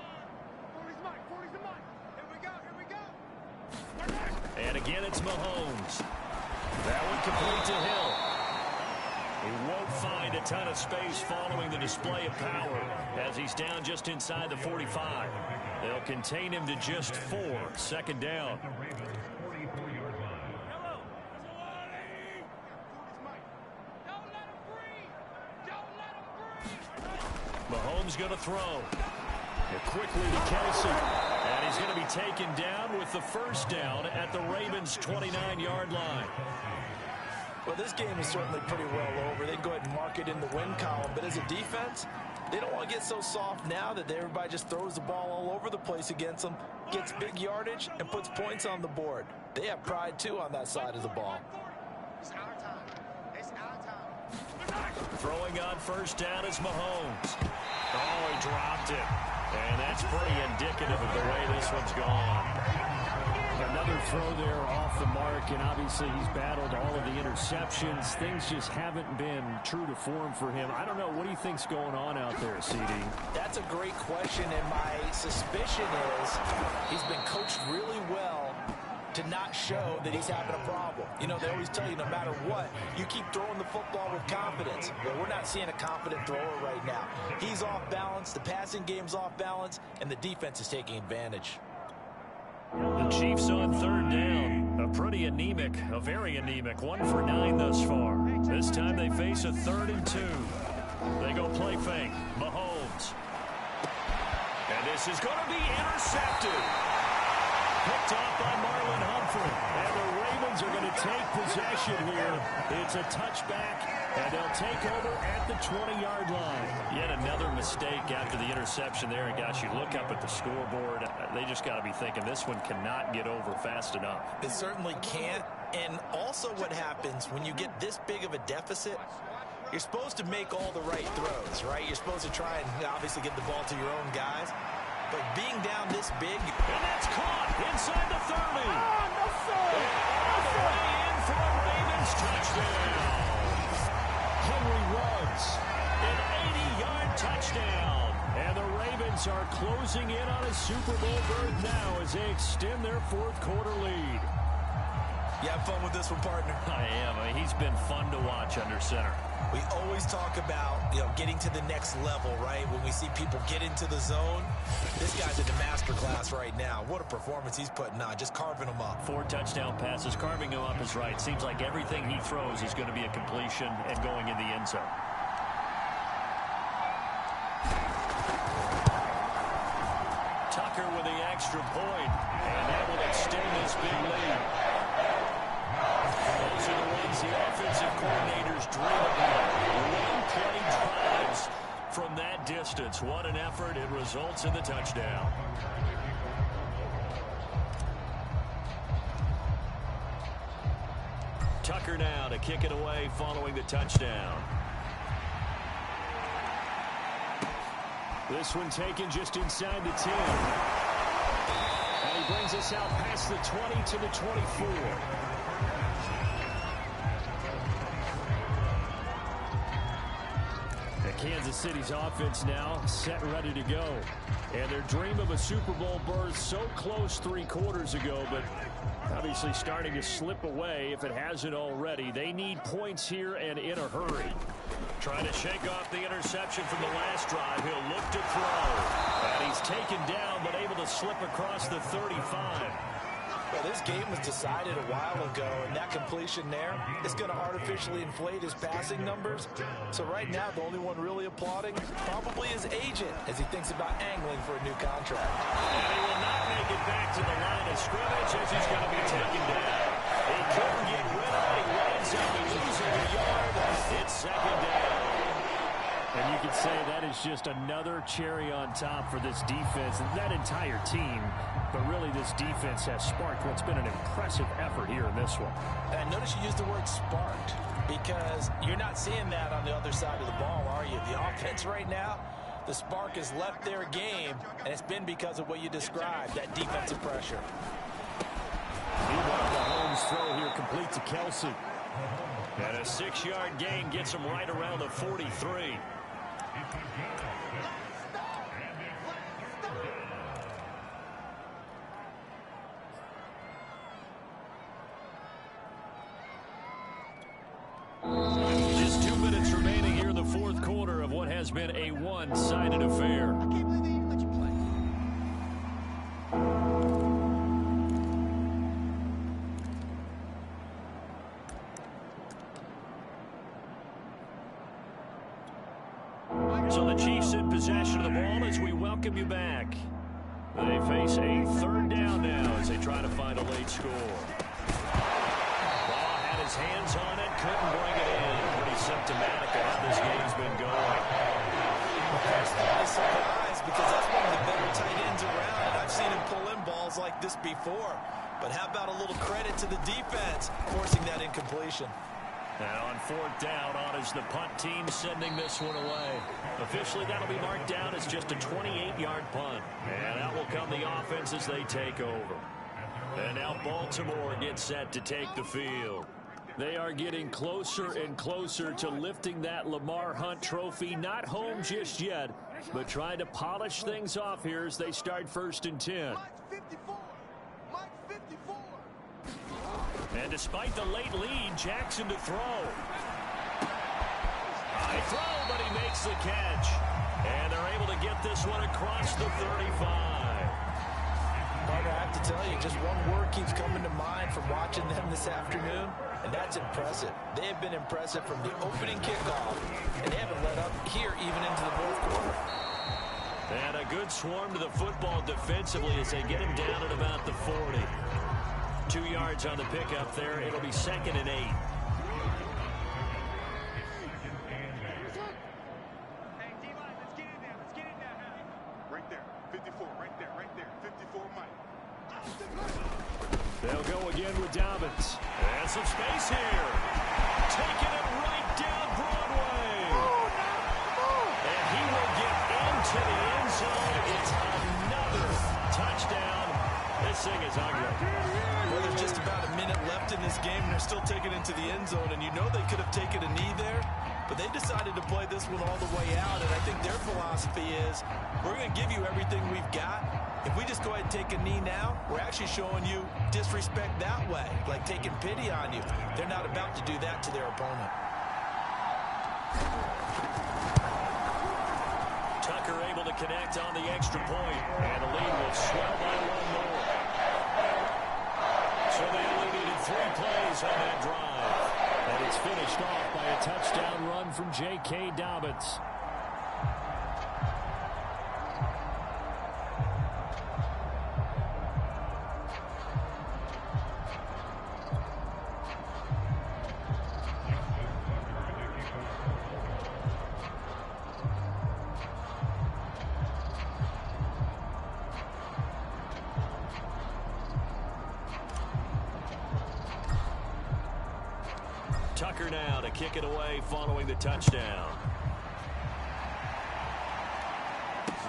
And again, it's Mahomes. That one complete to Hill. He won't find a ton of space following the display of power as he's down just inside the 45. They'll contain him to just 4. 2nd down. Mahomes going to throw. Quickly to Kelsey. And he's going to be taken down with the first down at the Ravens' 29-yard line. Well, this game is certainly pretty well over. They can go ahead and mark it in the win column. But as a defense, they don't want to get so soft now that everybody just throws the ball all over the place against them, gets big yardage, and puts points on the board. They have pride, too, on that side of the ball. It's our time. It's our time. Throwing on first down is Mahomes. Oh, he dropped it. And that's pretty indicative of the way this one's gone. Another throw there off the mark, and obviously he's battled all of the interceptions. Things just haven't been true to form for him. I don't know. What do you think's going on out there, CD? That's a great question, and my suspicion is he's been coached really well to not show that he's having a problem. You know, they always tell you no matter what, you keep throwing the football with confidence. Well, we're not seeing a confident thrower right now. He's off balance, the passing game's off balance, and the defense is taking advantage. The Chiefs on 3rd down. A pretty anemic, a very anemic 1 for 9 thus far. This time they face a 3rd and 2. They go play fake. Mahomes. And this is going to be intercepted. Picked off by Marlon Humphrey. And the Ravens Ravens are going to take possession here. It's a touchback, and they'll take over at the 20-yard line. Yet another mistake after the interception there. And gosh, you look up at the scoreboard, they just got to be thinking this one cannot get over fast enough. It certainly can't. And also what happens when you get this big of a deficit, you're supposed to make all the right throws, right? You're supposed to try and obviously get the ball to your own guys. But being down this big... And that's caught inside the 30. All the way in for a Ravens touchdown. Henry runs. An 80-yard touchdown. And the Ravens are closing in on a Super Bowl berth now as they extend their fourth-quarter lead. You have fun with this one, partner? I am. I mean, he's been fun to watch under center. We always talk about, getting to the next level, right? When we see people get into the zone, this guy's in the master class right now. What a performance he's putting on, just carving them up. 4 touchdown passes. Carving him up is right. Seems like everything he throws is going to be a completion and going in the end zone. Tucker with the extra point, and that will extend this big lead. Those are the ones the offensive coordinators dream about. One-play drives from that distance. What an effort. It results in the touchdown. Tucker now to kick it away following the touchdown. This one taken just inside the 10. And he brings us out past the 20 to the 24. Kansas City's offense now set ready to go. And their dream of a Super Bowl berth so close 3 quarters ago, but obviously starting to slip away if it hasn't already. They need points here and in a hurry. Trying to shake off the interception from the last drive. He'll look to throw. And he's taken down but able to slip across the 35. Well, this game was decided a while ago, and that completion there is going to artificially inflate his passing numbers. So right now, the only one really applauding probably his agent as he thinks about angling for a new contract. And he will not make it back to the line of scrimmage as he's going to be taken down. He couldn't get rid of it. He winds up losing a yard. It's second down. And you could say that is just another cherry on top for this defense and that entire team. But really, this defense has sparked what's been an impressive effort here in this one. And notice you used the word sparked because you're not seeing that on the other side of the ball, are you? The offense right now, the spark has left their game, and it's been because of what you described, that defensive pressure. Meanwhile, Mahomes' throw here complete to Kelsey. And a 6-yard gain gets him right around the 43. Just 2 minutes remaining here in the fourth quarter of what has been a one-sided affair. I can't believe they even let you play. So the Chiefs in possession of the ball as we welcome you back. They face a third down now as they try to find a late score. Ball had his hands on it, couldn't bring it in. Pretty symptomatic of how this game's been going. That's not a surprise because that's one of the better tight ends around, and I've seen him pull in balls like this before. But how about a little credit to the defense forcing that incompletion? And on fourth down, on is the punt team sending this one away. Officially, that'll be marked down as just a 28-yard punt. And out will come the offense as they take over. And now Baltimore gets set to take the field. They are getting closer and closer to lifting that Lamar Hunt trophy. Not home just yet, but trying to polish things off here as they start 1st and 10. Mike 54. Mike 54. And despite the late lead, Jackson to throw. High throw, but he makes the catch. And they're able to get this one across the 35. Partner, I have to tell you, just one word keeps coming to mind from watching them this afternoon, and that's impressive. They have been impressive from the opening kickoff, and they haven't let up here even into the fourth quarter. And a good swarm to the football defensively as they get him down at about the 40. 2 yards on the pickup there. It'll be 2nd and 8. Hey, D-line, let's get in there. Let's get in there now. Right there. 54. Right there. Right there. 54 Mike. They'll go again with Dobbins. And some space here. Taking it right down Broadway. And he will get into the end zone. It's another touchdown. This thing is ugly. Well, there's just about a minute left in this game, and they're still taking it into the end zone. And you know they could have taken a knee there, but they decided to play this one all the way out. And I think their philosophy is, we're going to give you everything we've got. If we just go ahead and take a knee now, we're actually showing you disrespect that way, like taking pity on you. They're not about to do that to their opponent. Tucker able to connect on the extra point, and the lead will swell by 1 more. So they only needed 3 plays on that drive. And it's finished off by a touchdown run from J.K. Dobbins. Tucker now to kick it away following the touchdown.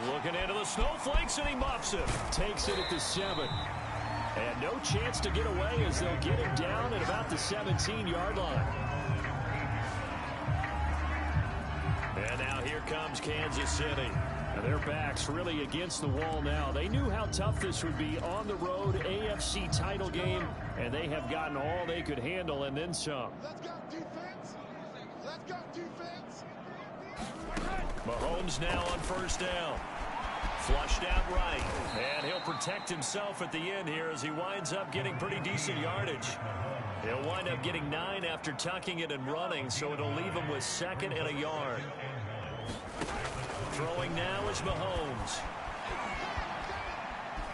Looking into the snowflakes, and he muffs it. Takes it at the 7. And no chance to get away as they'll get him down at about the 17-yard line. And now here comes Kansas City. And their backs really against the wall now. They knew how tough this would be on the road, AFC title game, and they have gotten all they could handle and then some. Let's go defense. Let's go defense. Mahomes now on first down. Flushed out right. And he'll protect himself at the end here as he winds up getting pretty decent yardage. He'll wind up getting 9 after tucking it and running, so it'll leave him with 2nd and a yard. Throwing now is Mahomes.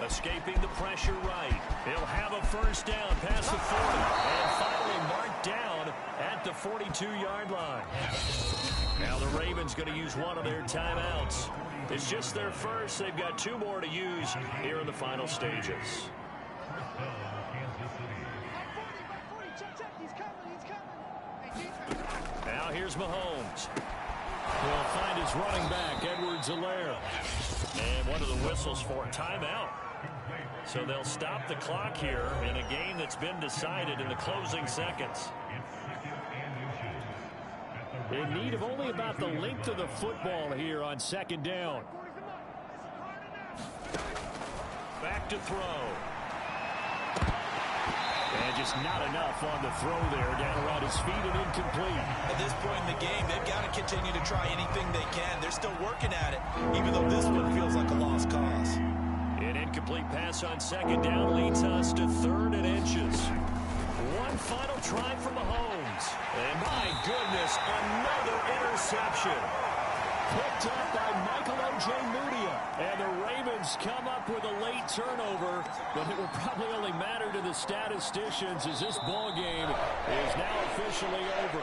Escaping the pressure right. He'll have a first down past the 40. And finally marked down at the 42-yard line. Now the Ravens going to use one of their timeouts. It's just their first. They've got 2 more to use here in the final stages. Now here's Mahomes. He'll find his running back, Edwards-Helaire. And one of the whistles for a timeout. So they'll stop the clock here in a game that's been decided in the closing seconds. In need of only about the length of the football here on 2nd down. Back to throw. And just not enough on the throw there, down around his feet and incomplete. At this point in the game, they've got to continue to try anything they can. They're still working at it, even though this one feels like a lost cause. An incomplete pass on 2nd down leads us to 3rd and inches. One final try for Mahomes. And my goodness, another interception. Picked up by Michael Ojemudia. And the Ravens come up with a late turnover, but it will probably only matter to the statisticians as this ball game is now officially over.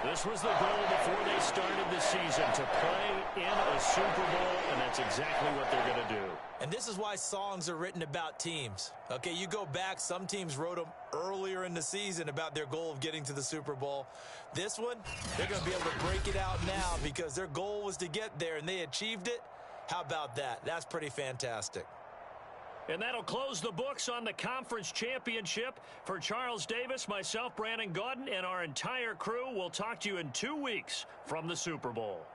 This was the goal before they started the season, to play in a Super Bowl, and that's exactly what they're going to do. And this is why songs are written about teams. Okay, you go back, some teams wrote them earlier in the season about their goal of getting to the Super Bowl. This one, they're going to be able to break it out now because their goal was to get there, and they achieved it. How about that? That's pretty fantastic. And that'll close the books on the conference championship. For Charles Davis, myself, Brandon Gaudin, and our entire crew, we'll talk to you in 2 weeks from the Super Bowl.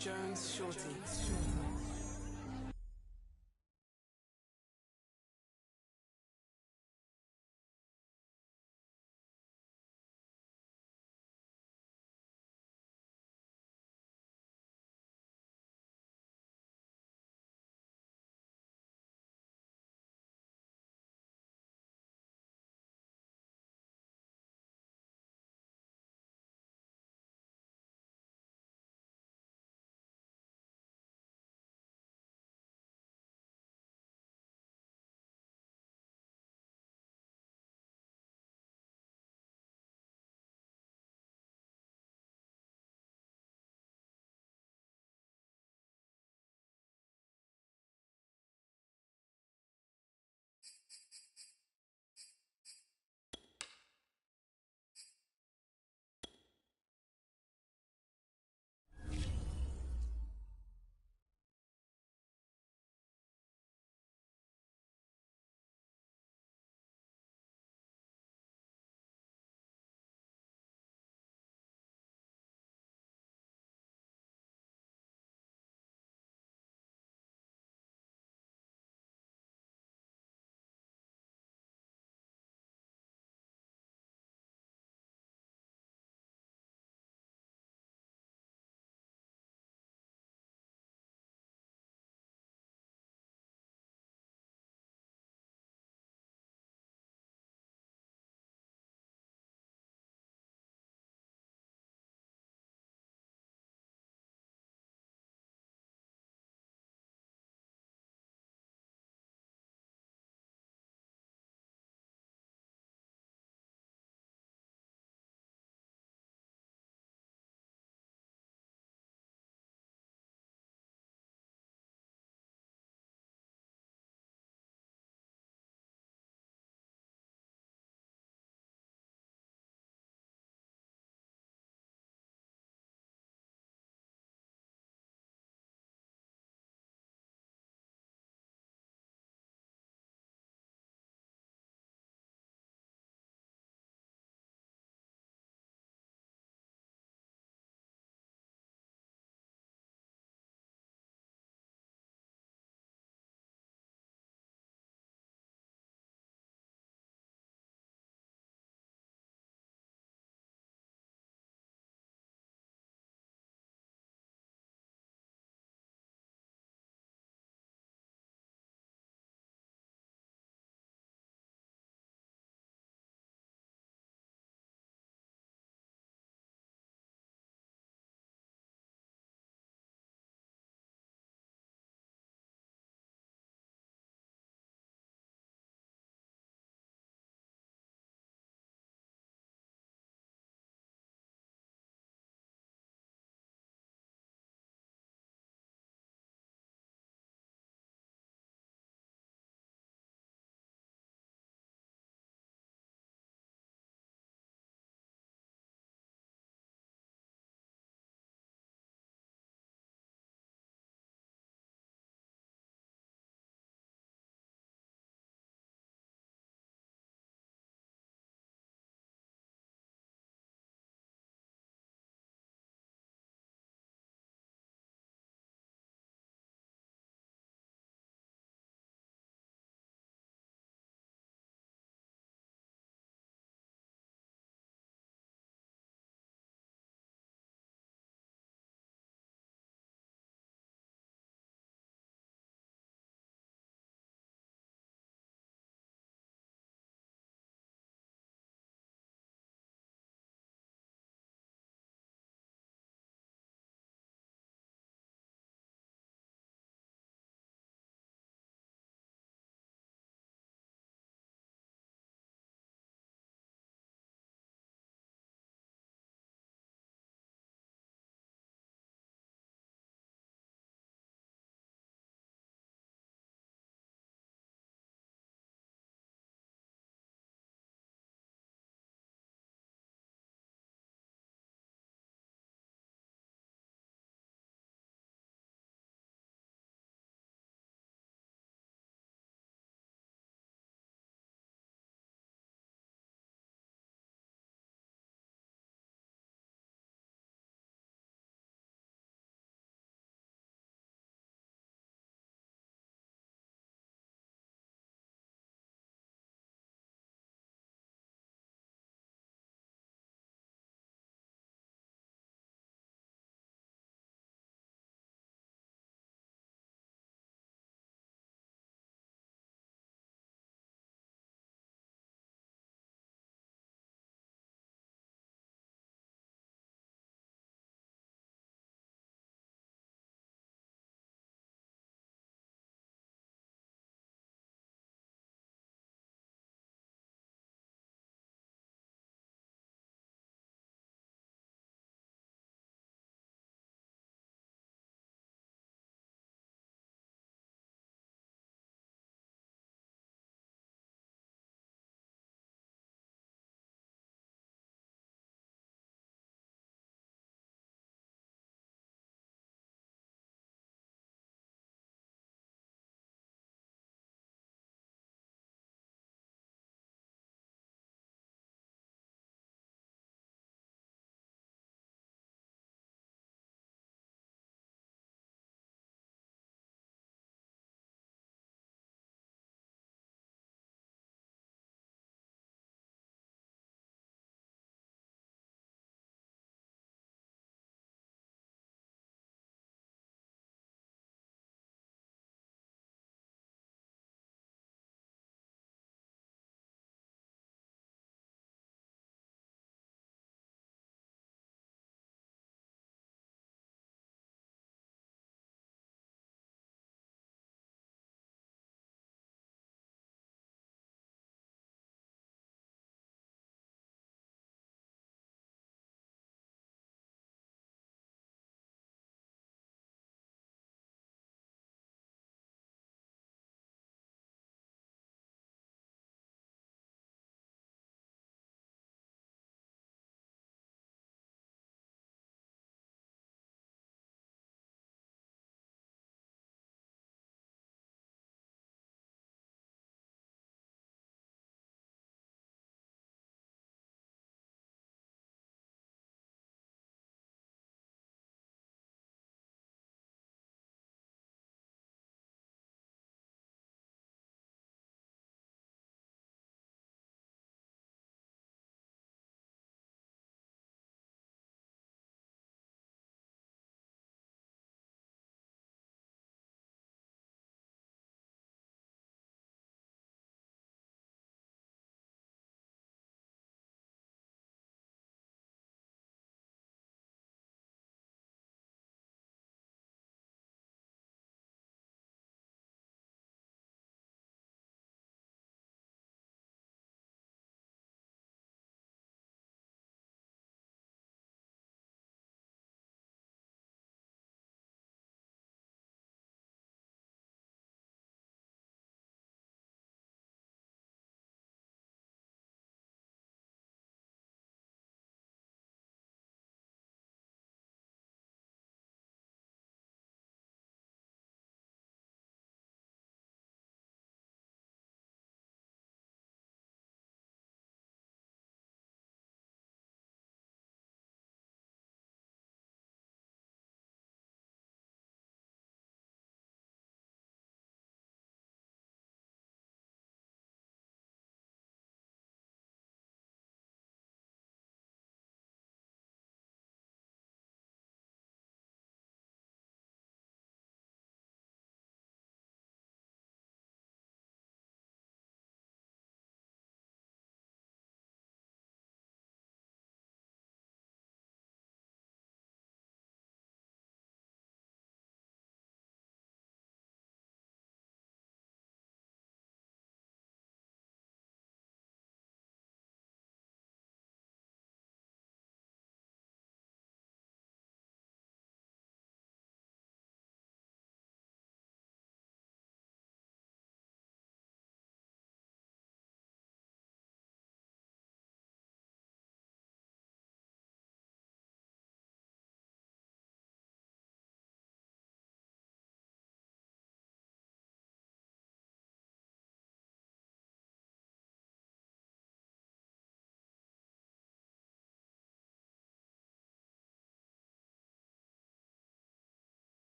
Jones Shorty.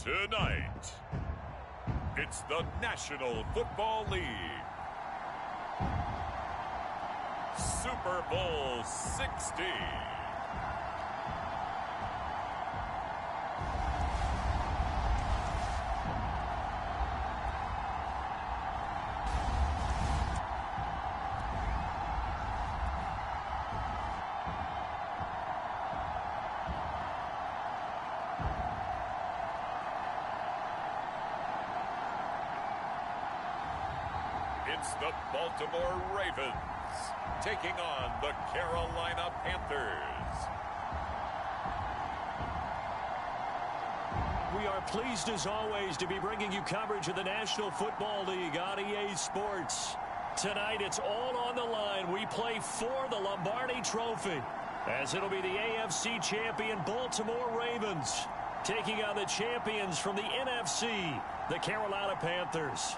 Tonight, it's the National Football League Super Bowl 60. It's the Baltimore Ravens taking on the Carolina Panthers. We are pleased as always to be bringing you coverage of the National Football League on EA Sports. Tonight it's all on the line. We play for the Lombardi Trophy, as it'll be the AFC champion Baltimore Ravens taking on the champions from the NFC, the Carolina Panthers.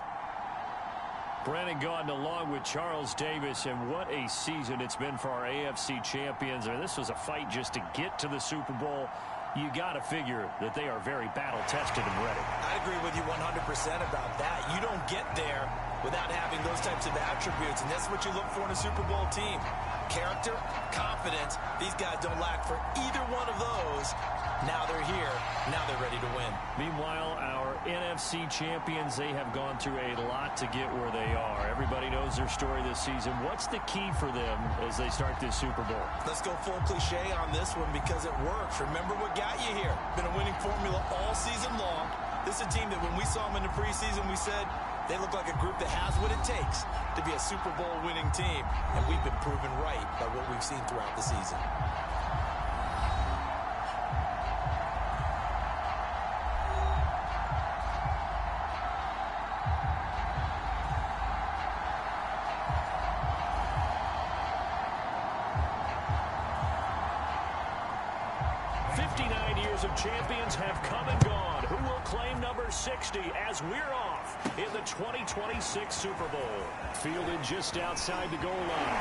Brandon Gaudin along with Charles Davis, and what a season it's been for our AFC champions. I mean, this was a fight just to get to the Super Bowl. You got to figure that they are very battle-tested and ready. I agree with you 100% about that. You don't get there without having those types of attributes, and that's what you look for in a Super Bowl team. Character, confidence. These guys don't lack for either one of those. Now they're here. Now they're ready to win. Meanwhile, our NFC champions, they have gone through a lot to get where they are. Everybody knows their story this season. What's the key for them as they start this Super Bowl? Let's go full cliche on this one because it works. Remember what got you here. Been a winning formula all season long. This is a team that when we saw them in the preseason, we said they look like a group that has what it takes to be a Super Bowl winning team. And we've been proven right by what we've seen throughout the season. Champions have come and gone. Who will claim number 60 as we're off in the 2026 Super Bowl? Fielded just outside the goal line.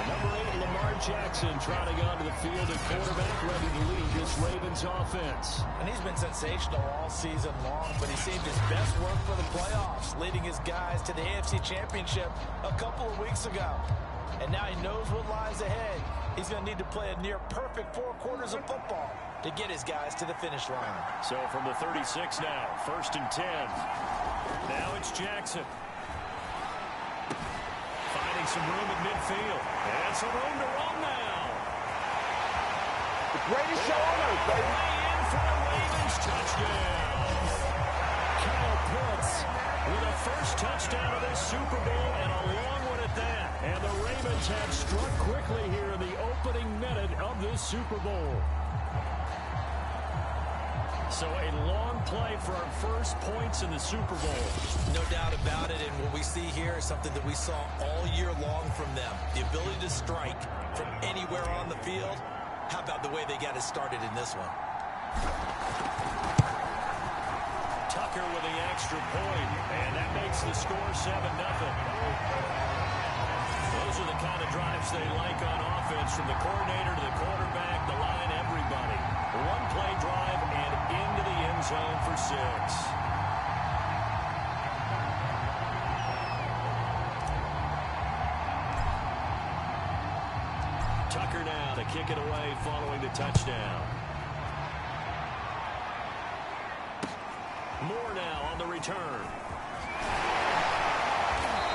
Number 8, Lamar Jackson, trotting onto the field at quarterback, ready to lead this Ravens offense. And he's been sensational all season long, but he saved his best work for the playoffs, leading his guys to the AFC Championship a couple of weeks ago. And now he knows what lies ahead. He's going to need to play a near-perfect 4 quarters of football to get his guys to the finish line. So from the 36 now, 1st and 10. Now it's Jackson. Finding some room at midfield. And some room to run now. The greatest show on earth, baby. Way in for a Ravens touchdown. Kyle Pitts with a first touchdown of this Super Bowl and a long one at that. And the Ravens have struck quickly here in the opening minute of this Super Bowl. So a long play for our first points in the Super Bowl. No doubt about it, and what we see here is something that we saw all year long from them. The ability to strike from anywhere on the field. How about the way they got it started in this one? Tucker with the extra point, and that makes the score 7-0. Those are the kind of drives they like on offense, from the coordinator to the quarterback, the line, everybody. One play drive and into the end zone for 6. Tucker now to kick it away following the touchdown. Moore now on the return.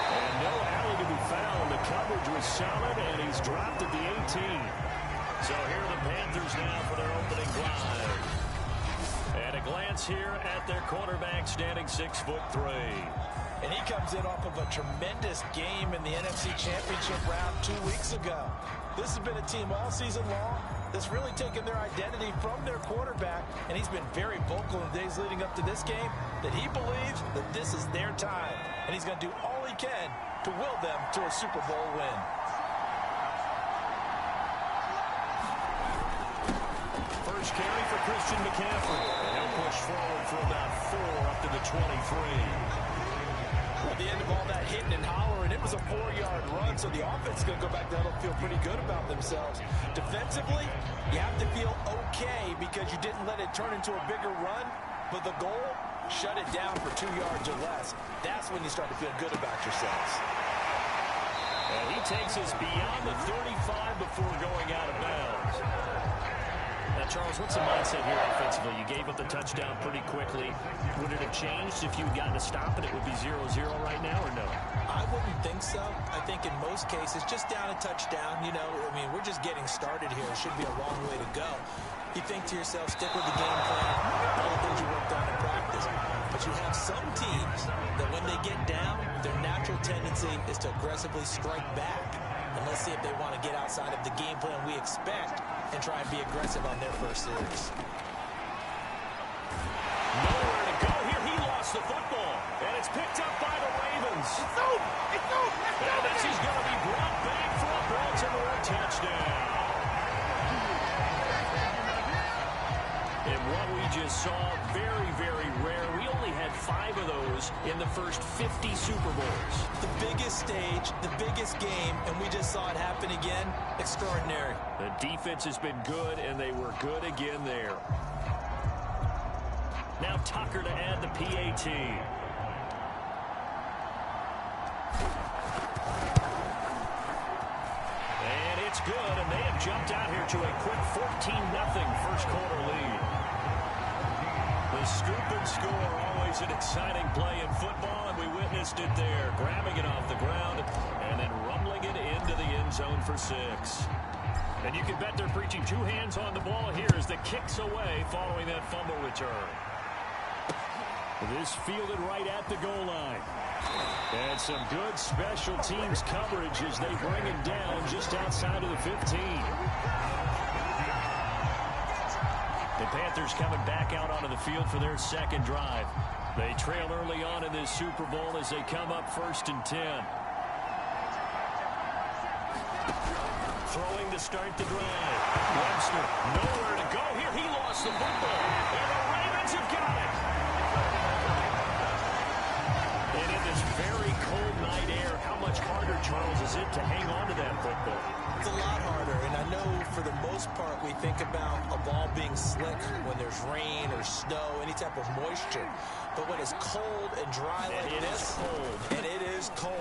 And no alley to be found. The coverage was solid, and he's dropped at the 18. So here are the Panthers now for their opening drive. And a glance here at their quarterback, standing 6'3". And he comes in off of a tremendous game in the NFC Championship round 2 weeks ago. This has been a team all season long that's really taken their identity from their quarterback, and he's been very vocal in the days leading up to this game that he believes that this is their time, and he's going to do all he can to will them to a Super Bowl win. First carry for Christian McCaffrey. And he'll push forward for about 4 up to the 23. At the end of all that hitting and hollering, it was a 4-yard run, so the offense is going to go back there and feel pretty good about themselves. Defensively, you have to feel okay because you didn't let it turn into a bigger run, but the goal, shut it down for 2 yards or less. That's when you start to feel good about yourselves. And he takes us beyond the 35 before going out of bounds. Now, Charles, what's the mindset here offensively? You gave up the touchdown pretty quickly. Would it have changed if you had gotten a stop and it would be 0-0 right now, or no? I wouldn't think so. I think in most cases, just down a touchdown, you know, I mean, we're just getting started here. It should be a long way to go. You think to yourself, stick with the game plan, all the things you worked on in practice. But you have some teams that when they get down, their natural tendency is to aggressively strike back. And let's see if they want to get outside of the game plan we expect and try and be aggressive on their first series. Nowhere to go here. He lost the football. And it's picked up by the Ravens. It's over. It's over. Let's go. And this is going to be brought back for a Baltimore touchdown. And what we just saw, very, very rare. We only had 5 of those in the first 50 Super Bowls. The biggest stage, the biggest game, and we just saw it happen again. Extraordinary. The defense has been good, and they were good again there. Now Tucker to add the PAT. And it's good, and they have jumped out here to a quick 14-0 first quarter lead. The scoop and score, always an exciting play in football, and we witnessed it there, grabbing it off the ground and then rumbling it into the end zone for 6. And you can bet they're preaching 2 hands on the ball here as the kick's away following that fumble return. This fielded right at the goal line. And some good special teams coverage as they bring him down just outside of the 15. The Panthers coming back out onto the field for their second drive. They trail early on in this Super Bowl as they come up 1st and 10. Throwing to start the drive. Webster, nowhere to go here. He lost the football. And the Ravens have got it. And in this very cold night air, how much harder, Charles, is it to hang on to that football? It's a lot harder, and I know for the most part we think about a ball being slick when there's rain or snow, any type of moisture. But when it's cold and dry like this, and it is cold,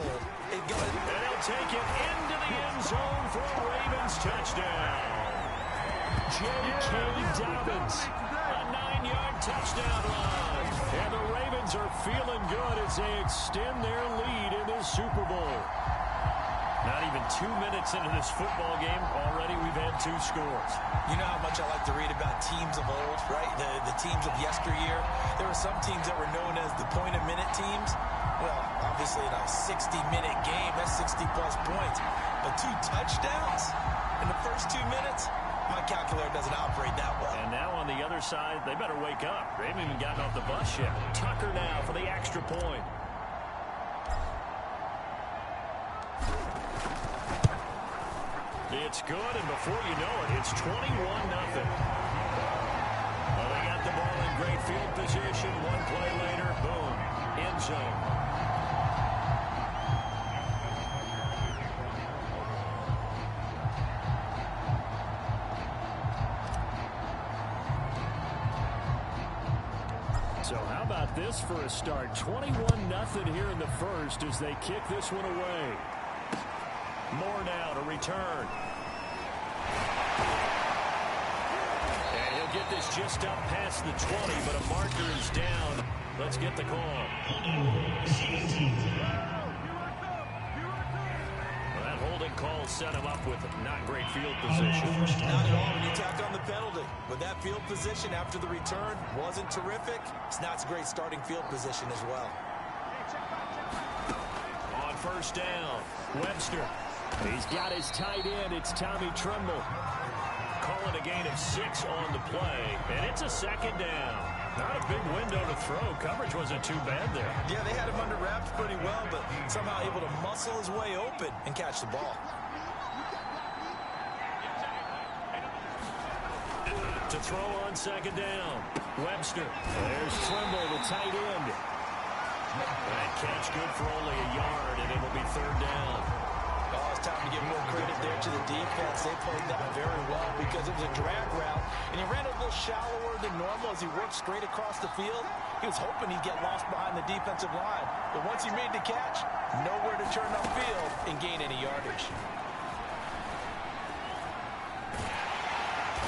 it goes. And he'll take it into the end zone for a Ravens touchdown. J.K. Dobbins, a 9-yard touchdown run. And the Ravens are feeling good as they extend their lead in this Super Bowl. Not even 2 minutes into this football game, already we've had 2 scores. You know how much I like to read about teams of old, right? The teams of yesteryear. There were some teams that were known as the point-a-minute teams. Well, obviously in a 60-minute game, that's 60-plus points. But 2 touchdowns in the first 2 minutes? My calculator doesn't operate that well. And now on the other side, they better wake up. They haven't even gotten off the bus yet. Tucker now for the extra point. It's good, and before you know it, it's 21-0. Well, they got the ball in great field position. 1 play later, boom, end zone. So how about this for a start? 21-0 here in the first as they kick this one away. More now to return. And he'll get this just up past the 20, but a marker is down. Let's get the call. Well, that holding call set him up with not great field position. Not at all when you tack on the penalty. But that field position after the return wasn't terrific. It's not a great starting field position as well. On first down, Webster. He's got his tight end. It's Tommy Tremble. Calling a gain of 6 on the play. And it's a 2nd down. Not a big window to throw. Coverage wasn't too bad there. Yeah, they had him under wraps pretty well, but somehow able to muscle his way open and catch the ball. To throw on 2nd down. Webster. There's Tremble, the tight end. That catch good for only a yard, and it'll be 3rd down. stretch of the defense, they played that very well because it was a drag route, and he ran a little shallower than normal as he worked straight across the field. He was hoping he'd get lost behind the defensive line, but once he made the catch, nowhere to turn upfield and gain any yardage.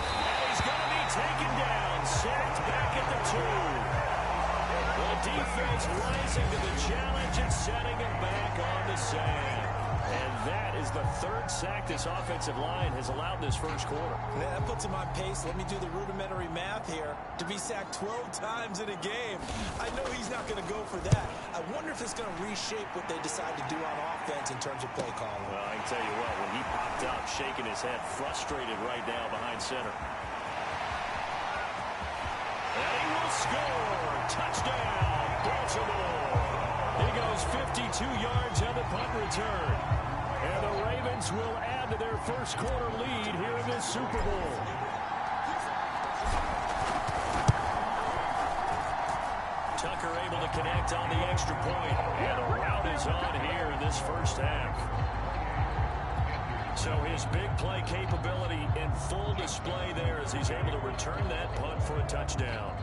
And he's going to be taken down, sacked back at the 2. The defense rising to the challenge and setting him back on the sand. And that is the third sack this offensive line has allowed this first quarter. Yeah, that puts him on pace. Let me do the rudimentary math here. To be sacked 12 times in a game. I know he's not going to go for that. I wonder if it's going to reshape what they decide to do on offense in terms of play calling. Well, I can tell you what, when he popped up, shaking his head, frustrated right now behind center. And he will score. Touchdown, Baltimore. He goes 52 yards on the punt return. And the Ravens will add to their first quarter lead here in this Super Bowl. Tucker able to connect on the extra point. And the route is on here in this first half. So his big play capability in full display there as he's able to return that punt for a touchdown.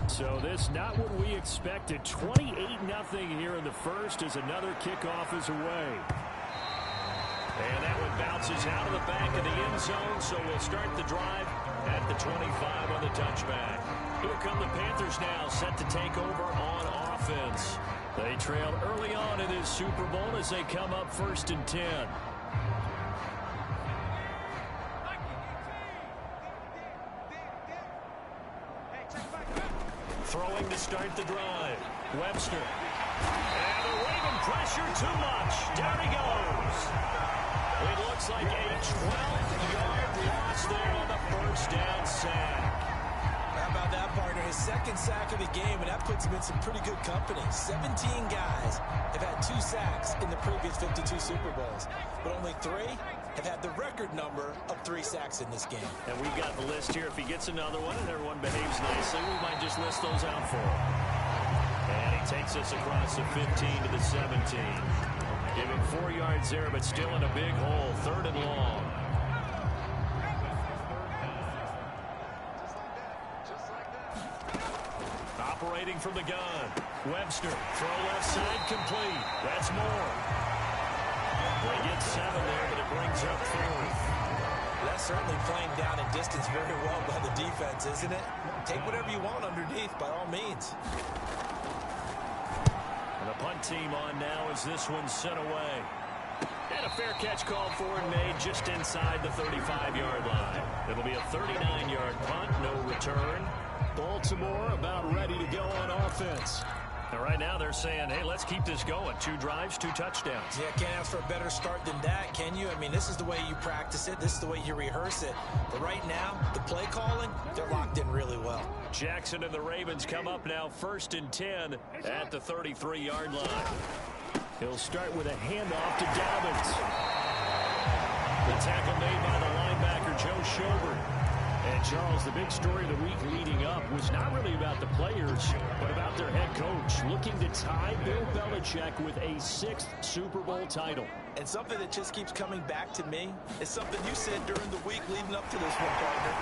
So this not what we expected. 28-0 here in the first as another kickoff is away. And that one bounces out of the back of the end zone, so we'll start the drive at the 25 on the touchback. Here come the Panthers now, set to take over on offense. They trailed early on in this Super Bowl as they come up 1st and 10. Throwing to start the drive. Webster. And the Raven pressure too much. Down he goes. It looks like a 12-yard loss there on the first down sack. How about that, partner? His second sack of the game, and that puts him in some pretty good company. 17 guys have had 2 sacks in the previous 52 Super Bowls, but only 3 have had the record number of 3 sacks in this game. And we've got the list here. If he gets another one and everyone behaves nicely, we might just list those out for him. And he takes us across the 15 to the 17. Give him 4 yards there, but still in a big hole. 3rd and long. Operating from the gun. Webster. Throw left side complete. That's more. They get 7 there, but it brings up 4th. That's certainly playing down in distance very well by the defense, isn't it? Take whatever you want underneath, by all means. And the punt team on now as this one's sent away. And a fair catch called for and made just inside the 35-yard line. It'll be a 39-yard punt, no return. Baltimore about ready to go on offense. And right now they're saying, hey, let's keep this going. 2 drives, 2 touchdowns. Yeah, can't ask for a better start than that, can you? I mean, this is the way you practice it. This is the way you rehearse it. But right now, the play calling, they're locked in really well. Jackson and the Ravens come up now 1st and 10 at the 33-yard line. He'll start with a handoff to Dobbins. The tackle made by the linebacker, Joe Schobert. And Charles, the big story of the week leading up was not really about the players, but about their head coach looking to tie Bill Belichick with a 6th Super Bowl title. And something that just keeps coming back to me is something you said during the week leading up to this one, partner.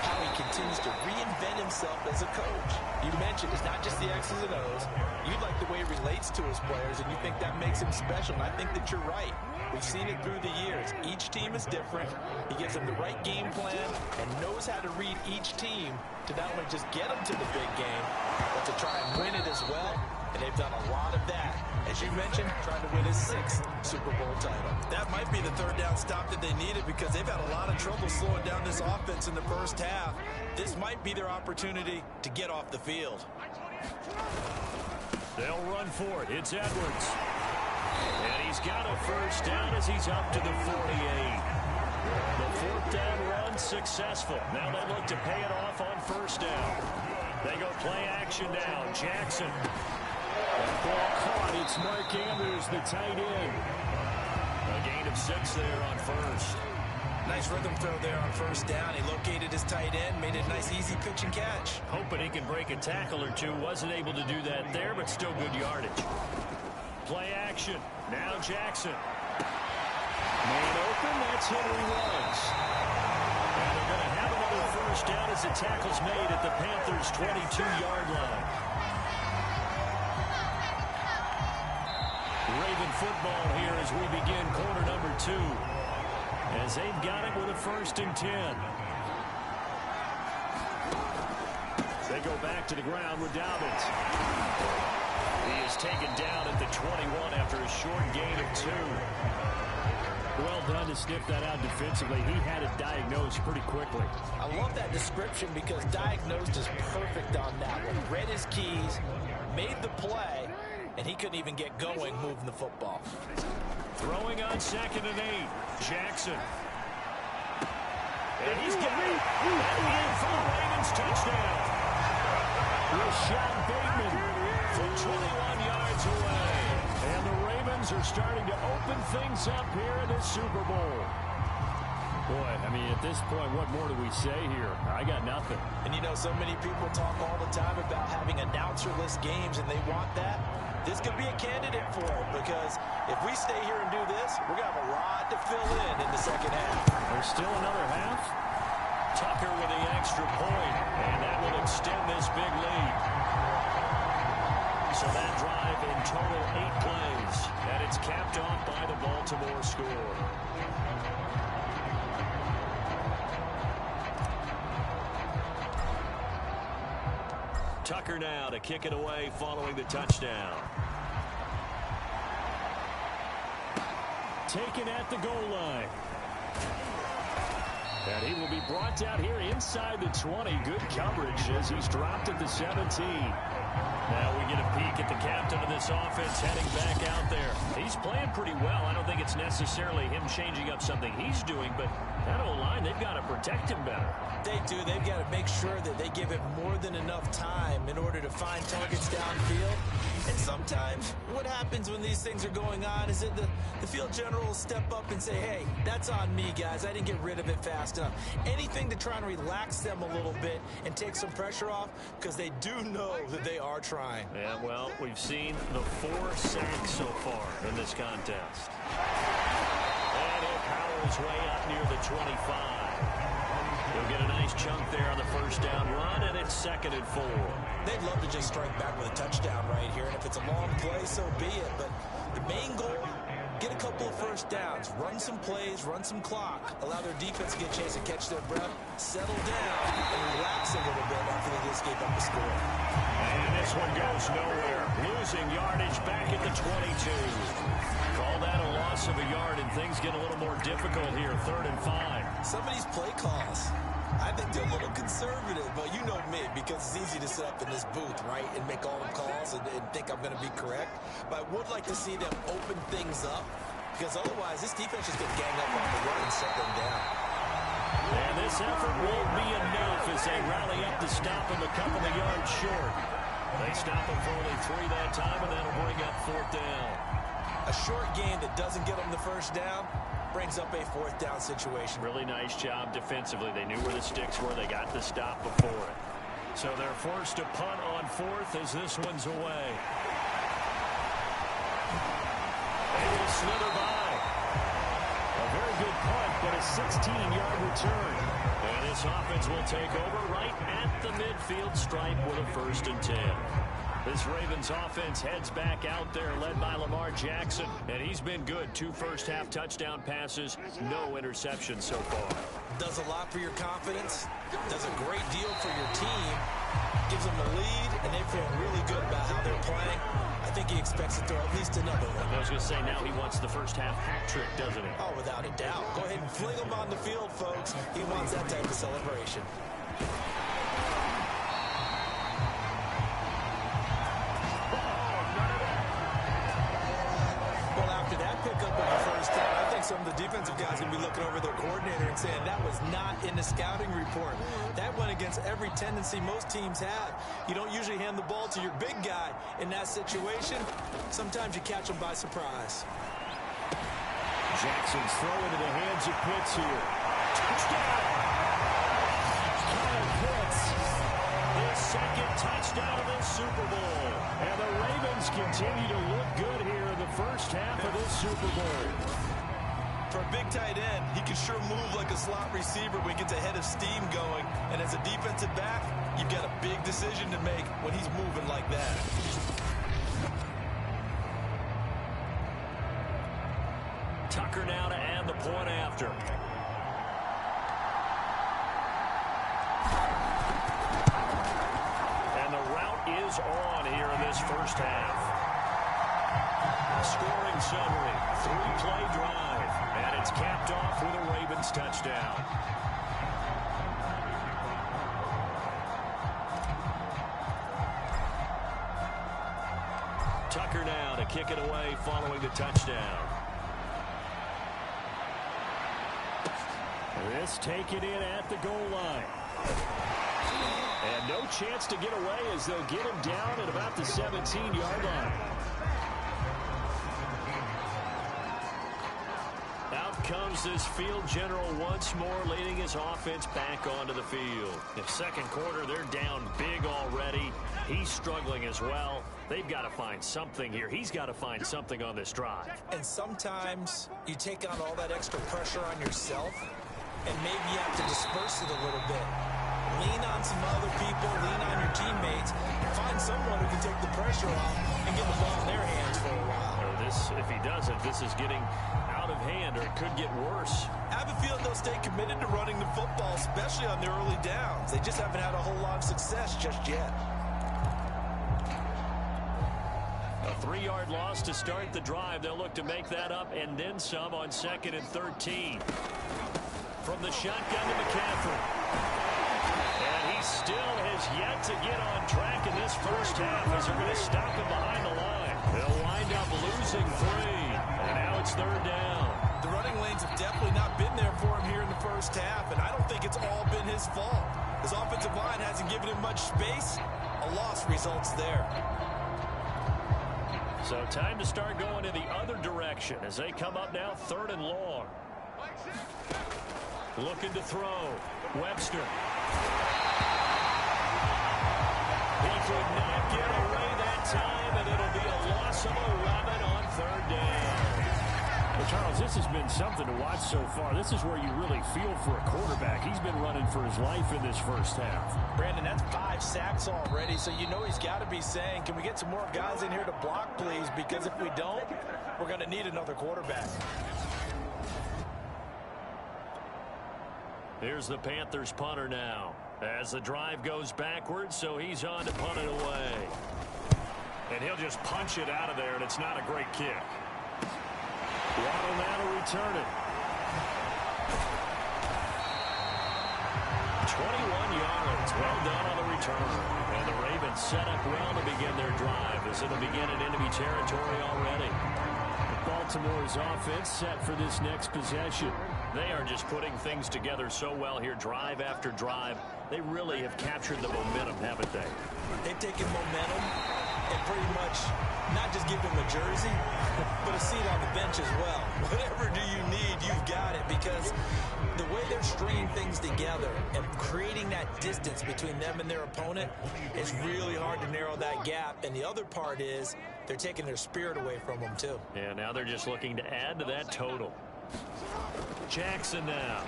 How he continues to reinvent himself as a coach. You mentioned it's not just the X's and O's. You like the way he relates to his players, and you think that makes him special. And I think that you're right. We've seen it through the years. Each team is different. He gives them the right game plan and knows how to read each team to not only just get them to the big game, but to try and win it as well. And they've done a lot of that. As you mentioned, trying to win his 6th Super Bowl title. That might be the 3rd down stop that they needed because they've had a lot of trouble slowing down this offense in the first half. This might be their opportunity to get off the field. They'll run for it. It's Edwards. And he's got a first down as he's up to the 48. The 4th down run successful. Now they look to pay it off on 1st down. They go play action now. Jackson. That ball caught. It's Mark Andrews, the tight end. A gain of 6 there on 1st. Nice rhythm throw there on first down. He located his tight end, made it a nice easy pitch and catch. Hoping he can break a tackle or two. Wasn't able to do that there, but still good yardage. Play action. Now Jackson. Man open. That's Henry Ruggs. And they're going to have another first down as the tackle's made at the Panthers' 22-yard line. Raven football here as we begin quarter number 2. As they've got it with a 1st and 10. They go back to the ground with Dobbins. He is taken down at the 21 after a short gain of 2. Well done to sniff that out defensively. He had it diagnosed pretty quickly. I love that description because diagnosed is perfect on that one. Read his keys, made the play, and he couldn't even get going moving the football. Throwing on 2nd and 8. Jackson. And he's got it. And for the Ravens, touchdown. Rashad Bateman from 21 yards away. And the Ravens are starting to open things up here in the Super Bowl. Boy, I mean, at this point, what more do we say here? I got nothing. And you know, so many people talk all the time about having announcer-less games, and they want that. This could be a candidate for it, because if we stay here and do this, we're going to have a lot to fill in the second half. There's still another half. Tucker with the extra point, and that will extend this big lead. So that drive in total 8 plays, and it's capped off by the Baltimore score. Tucker now to kick it away following the touchdown. Taken at the goal line. And he will be brought down here inside the 20. Good coverage as he's dropped at the 17. Now we get a peek at the captain of this offense heading back out there. He's playing pretty well. I don't think it's necessarily him changing up something he's doing, but that O-line, they've got to protect him better. They do. They've got to make sure that they give him more than enough time in order to find targets downfield. And sometimes what happens when these things are going on is that the field general will step up and say, hey, that's on me, guys. I didn't get rid of it fast enough. Anything to try and relax them a little bit and take some pressure off, because they do know that they are trying. Yeah, well, we've seen the 4 sacks so far in this contest. And he'll power his way up near the 25. He'll get a nice chunk there on the first down run, and it's 2nd and 4. They'd love to just strike back with a touchdown right here, and if it's a long play, so be it. But the main goal, get a couple of first downs, run some plays, run some clock, allow their defense to get a chance to catch their breath, settle down, and relax a little bit after they just gave up the score. And this one goes nowhere. Losing yardage back at the 22. Call that a loss of a yard, and things get a little more difficult here. 3rd and 5. Some of these play calls, I think they're a little conservative, but you know me, because it's easy to sit up in this booth, right, and make all the calls and think I'm going to be correct. But I would like to see them open things up, because otherwise this defense is going to gang up on the run and shut them down. And this effort won't be enough as they rally up to stop him a couple of yards short. They stop him for only 3 that time, and that'll bring up 4th down. A short gain that doesn't get them the first down brings up a 4th down situation. Really nice job defensively. They knew where the sticks were. They got the stop before it. So they're forced to punt on 4th as this one's away. They will slither by. A very good punt, but a 16-yard return. And this offense will take over right at the midfield stripe with a 1st and 10. This Ravens offense heads back out there, led by Lamar Jackson. And he's been good. 2 first-half touchdown passes, no interceptions so far. Does a lot for your confidence, does a great deal for your team, gives them a lead, and they feel really good about how they're playing. I think he expects to throw at least another one. I was going to say, now he wants the first-half hat trick, doesn't he? Oh, without a doubt. Go ahead and fling him on the field, folks. He wants that type of celebration. Some of the defensive guys will be looking over their coordinator and saying that was not in the scouting report. That went against every tendency most teams have. You don't usually hand the ball to your big guy in that situation. Sometimes you catch them by surprise. Jackson's throw into the hands of Pitts here. Touchdown! Kyle Pitts, his second touchdown of this Super Bowl. And the Ravens continue to look good here in the first half of this Super Bowl. For a big tight end, he can sure move like a slot receiver when he gets a head of steam going. And as a defensive back, you've got a big decision to make when he's moving like that. Tucker now to add the point after. And the route is on here in this first half. Scoring summary, 3-play drive, and it's capped off with a Ravens touchdown. Tucker now to kick it away following the touchdown. This taken in at the goal line. And no chance to get away as they'll get him down at about the 17-yard line. Out comes this field general once more, leading his offense back onto the field. In second quarter, they're down big already. He's struggling as well. They've got to find something here. He's got to find something on this drive. And sometimes you take on all that extra pressure on yourself, and maybe you have to disperse it a little bit. Lean on some other people, lean on your teammates, and find someone who can take the pressure off and get the ball in their hands for a while. If he doesn't, this is getting out of hand, or it could get worse. I have a feeling they'll stay committed to running the football, especially on their early downs. They just haven't had a whole lot of success just yet. A 3-yard loss to start the drive. They'll look to make that up and then some on 2nd and 13. From the shotgun to McCaffrey. And he still has yet to get on track in this first half as they're going to stop him behind the line. They'll wind up losing 3. And now it's 3rd down. The running lanes have definitely not been there for him here in the first half, and I don't think it's all been his fault. His offensive line hasn't given him much space. A loss results there. So time to start going in the other direction as they come up now 3rd and long. Looking to throw. Webster. He could not get away that time, and it'll be a loss of 11 on 3rd down. Well, Charles, this has been something to watch so far. This is where you really feel for a quarterback. He's been running for his life in this first half. Brandon, that's 5 sacks already, so you know he's got to be saying, can we get some more guys in here to block, please? Because if we don't, we're going to need another quarterback. Here's the Panthers punter now as the drive goes backwards, so he's on to punt it away. And he'll just punch it out of there, and it's not a great kick. Waddle now to return it. 21 yards. Well done on the return. And the Ravens set up well to begin their drive as it'll begin in enemy territory already. Baltimore's offense set for this next possession. They are just putting things together so well here, drive after drive. They really have captured the momentum, haven't they? They've taken momentum and pretty much not just give them a jersey, but a seat on the bench as well. Whatever do you need, you've got it, because the way they're stringing things together and creating that distance between them and their opponent is really hard to narrow that gap. And the other part is they're taking their spirit away from them, too. Yeah, now they're just looking to add to that total. Jackson now.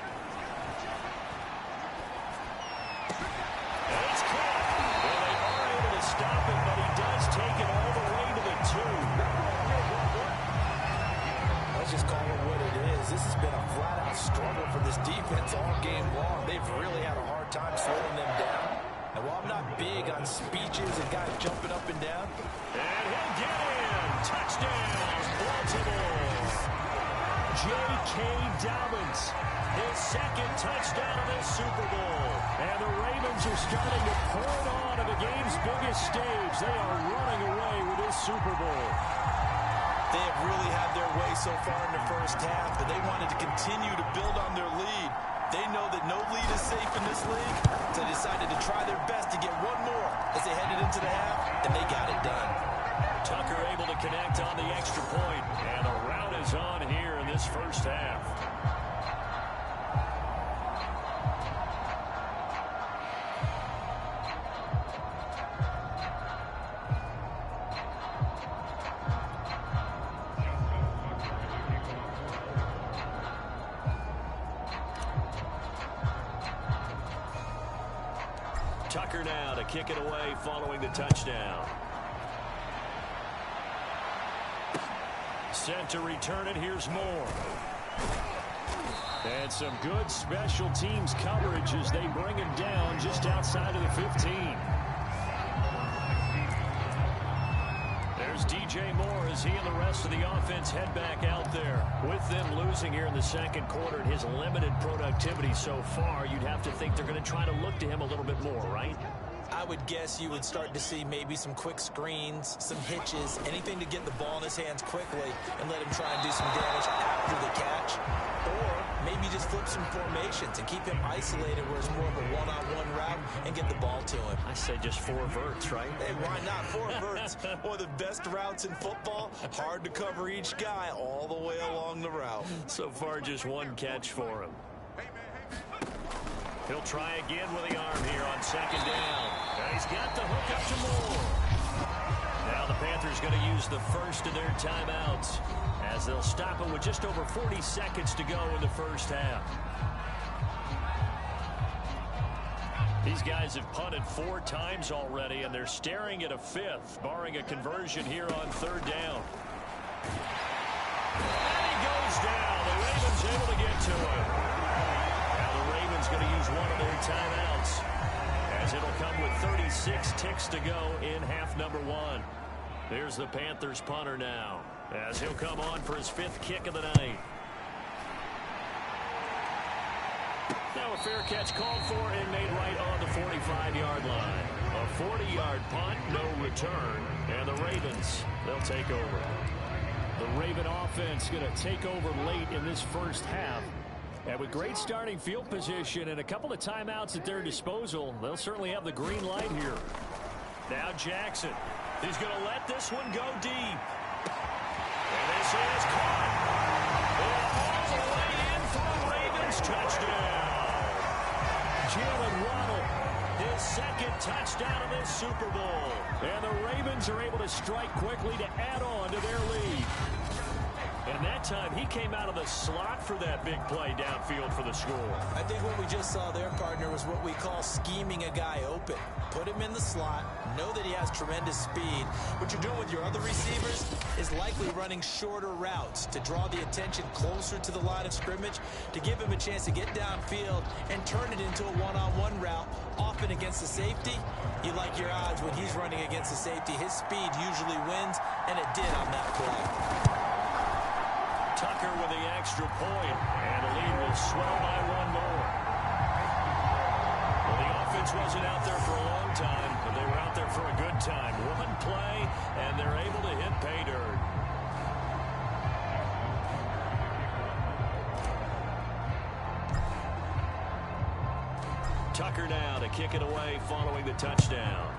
And it's caught. Well, they are able to stop it, but he does take it all the way to the 2. Let's just call it what it is. This has been a flat-out struggle for this defense all game long. They've really had a hard time slowing them down. And while I'm not big on speeches and guys jumping up and down. And he'll get in. Touchdown, Baltimore. J.K. Dobbins, his second touchdown of this Super Bowl. And the Ravens are starting to pour it on at the game's biggest stage. They are running away with this Super Bowl. They have really had their way so far in the first half, but they wanted to continue to build on their lead. They know that no lead is safe in this league, so they decided to try their best to get one more as they headed into the half, and they got it done. Tucker able to connect on the extra point, and the route is on here in this first half. Tucker now to kick it away following the touchdown. Set to return it. Here's Moore. And some good special teams coverage as they bring him down just outside of the 15. There's DJ Moore as he and the rest of the offense head back out there. With them losing here in the second quarter and his limited productivity so far, you'd have to think they're going to try to look to him a little bit more, right? I would guess you would start to see maybe some quick screens, some hitches, anything to get the ball in his hands quickly and let him try and do some damage after the catch. Or maybe just flip some formations and keep him isolated where it's more of a one-on-one route and get the ball to him. I say just 4 verts, right? Hey, why not? 4 verts, one of the best routes in football. Hard to cover each guy all the way along the route. So far, just 1 catch for him. He'll try again with the arm here on second down. And he's got the hook up to Moore. Now the Panthers going to use the first of their timeouts as they'll stop it with just over 40 seconds to go in the first half. These guys have punted 4 times already, and they're staring at a 5th, barring a conversion here on third down. And he goes down. The Ravens able to get to him. Going to use one of their timeouts as it'll come with 36 ticks to go in half number 1. There's the Panthers punter now as he'll come on for his 5th kick of the night. Now a fair catch called for and made right on the 45-yard line. A 40-yard punt, no return, and the Ravens, they'll take over. The Raven offense going to take over late in this first half. And with great starting field position and a couple of timeouts at their disposal, they'll certainly have the green light here. Now Jackson. He's going to let this one go deep. And this is caught. And all the way in for a Ravens touchdown. Jalen Waddle, his 2nd touchdown of this Super Bowl. And the Ravens are able to strike quickly to add on to their lead. And that time, he came out of the slot for that big play downfield for the score. I think what we just saw there, partner, was what we call scheming a guy open. Put him in the slot, know that he has tremendous speed. What you're doing with your other receivers is likely running shorter routes to draw the attention closer to the line of scrimmage, to give him a chance to get downfield and turn it into a one-on-one route, often against the safety. You like your odds when he's running against the safety. His speed usually wins, and it did on that play. Tucker with the extra point, and the lead will swell by 1 more. Well, the offense wasn't out there for a long time, but they were out there for a good time. 1 play, and they're able to hit pay dirt. Tucker now to kick it away following the touchdown.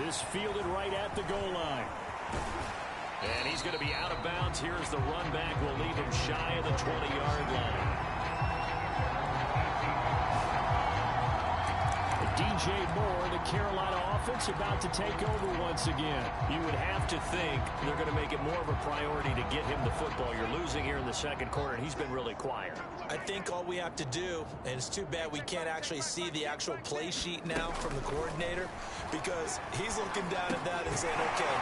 This fielded right at the goal line. And he's going to be out of bounds. Here's the run back. Will leave him shy of the 20-yard line. DJ Moore, the Carolina offense, about to take over once again. You would have to think they're going to make it more of a priority to get him the football. You're losing here in the second quarter, and he's been really quiet. I think all we have to do, and it's too bad we can't actually see the actual play sheet now from the coordinator, because he's looking down at that and saying, okay,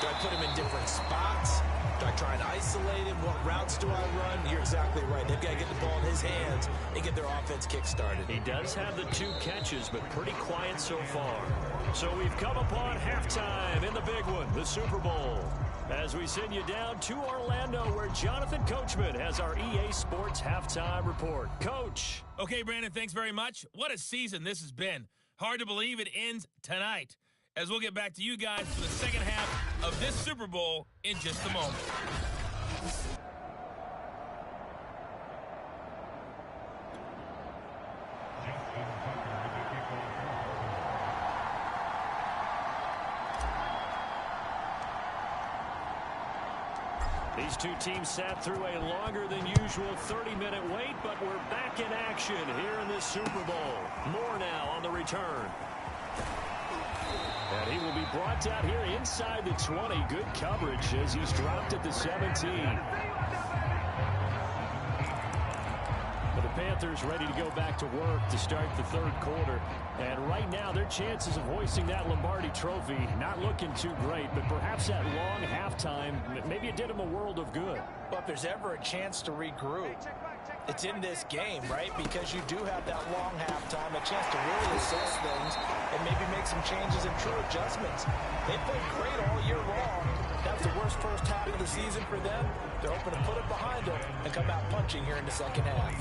do I put him in different spots? Do I try and isolate him? What routes do I run? You're exactly right. They've got to get the ball in his hands and get their offense kick-started. He does have the 2 catches, but pretty quiet so far. So we've come upon halftime in the big one, the Super Bowl. As we send you down to Orlando, where Jonathan Coachman has our EA Sports halftime report. Coach. Okay, Brandon, thanks very much. What a season this has been. Hard to believe it ends tonight, as we'll get back to you guys for the second half of this Super Bowl in just a moment. These 2 teams sat through a longer than usual 30-minute wait, but we're back in action here in this Super Bowl. Moore now on the return. And he will be brought down here inside the 20. Good coverage as he's dropped at the 17. But the Panthers ready to go back to work to start the third quarter. And right now, their chances of hoisting that Lombardi trophy not looking too great, but perhaps that long halftime, maybe it did them a world of good. Well, if there's ever a chance to regroup, it's in this game, right? Because you do have that long halftime, a chance to really assess things and maybe make some changes and true adjustments. They played great all year long. That's the worst first half of the season for them. They're hoping to put it behind them and come out punching here in the second half.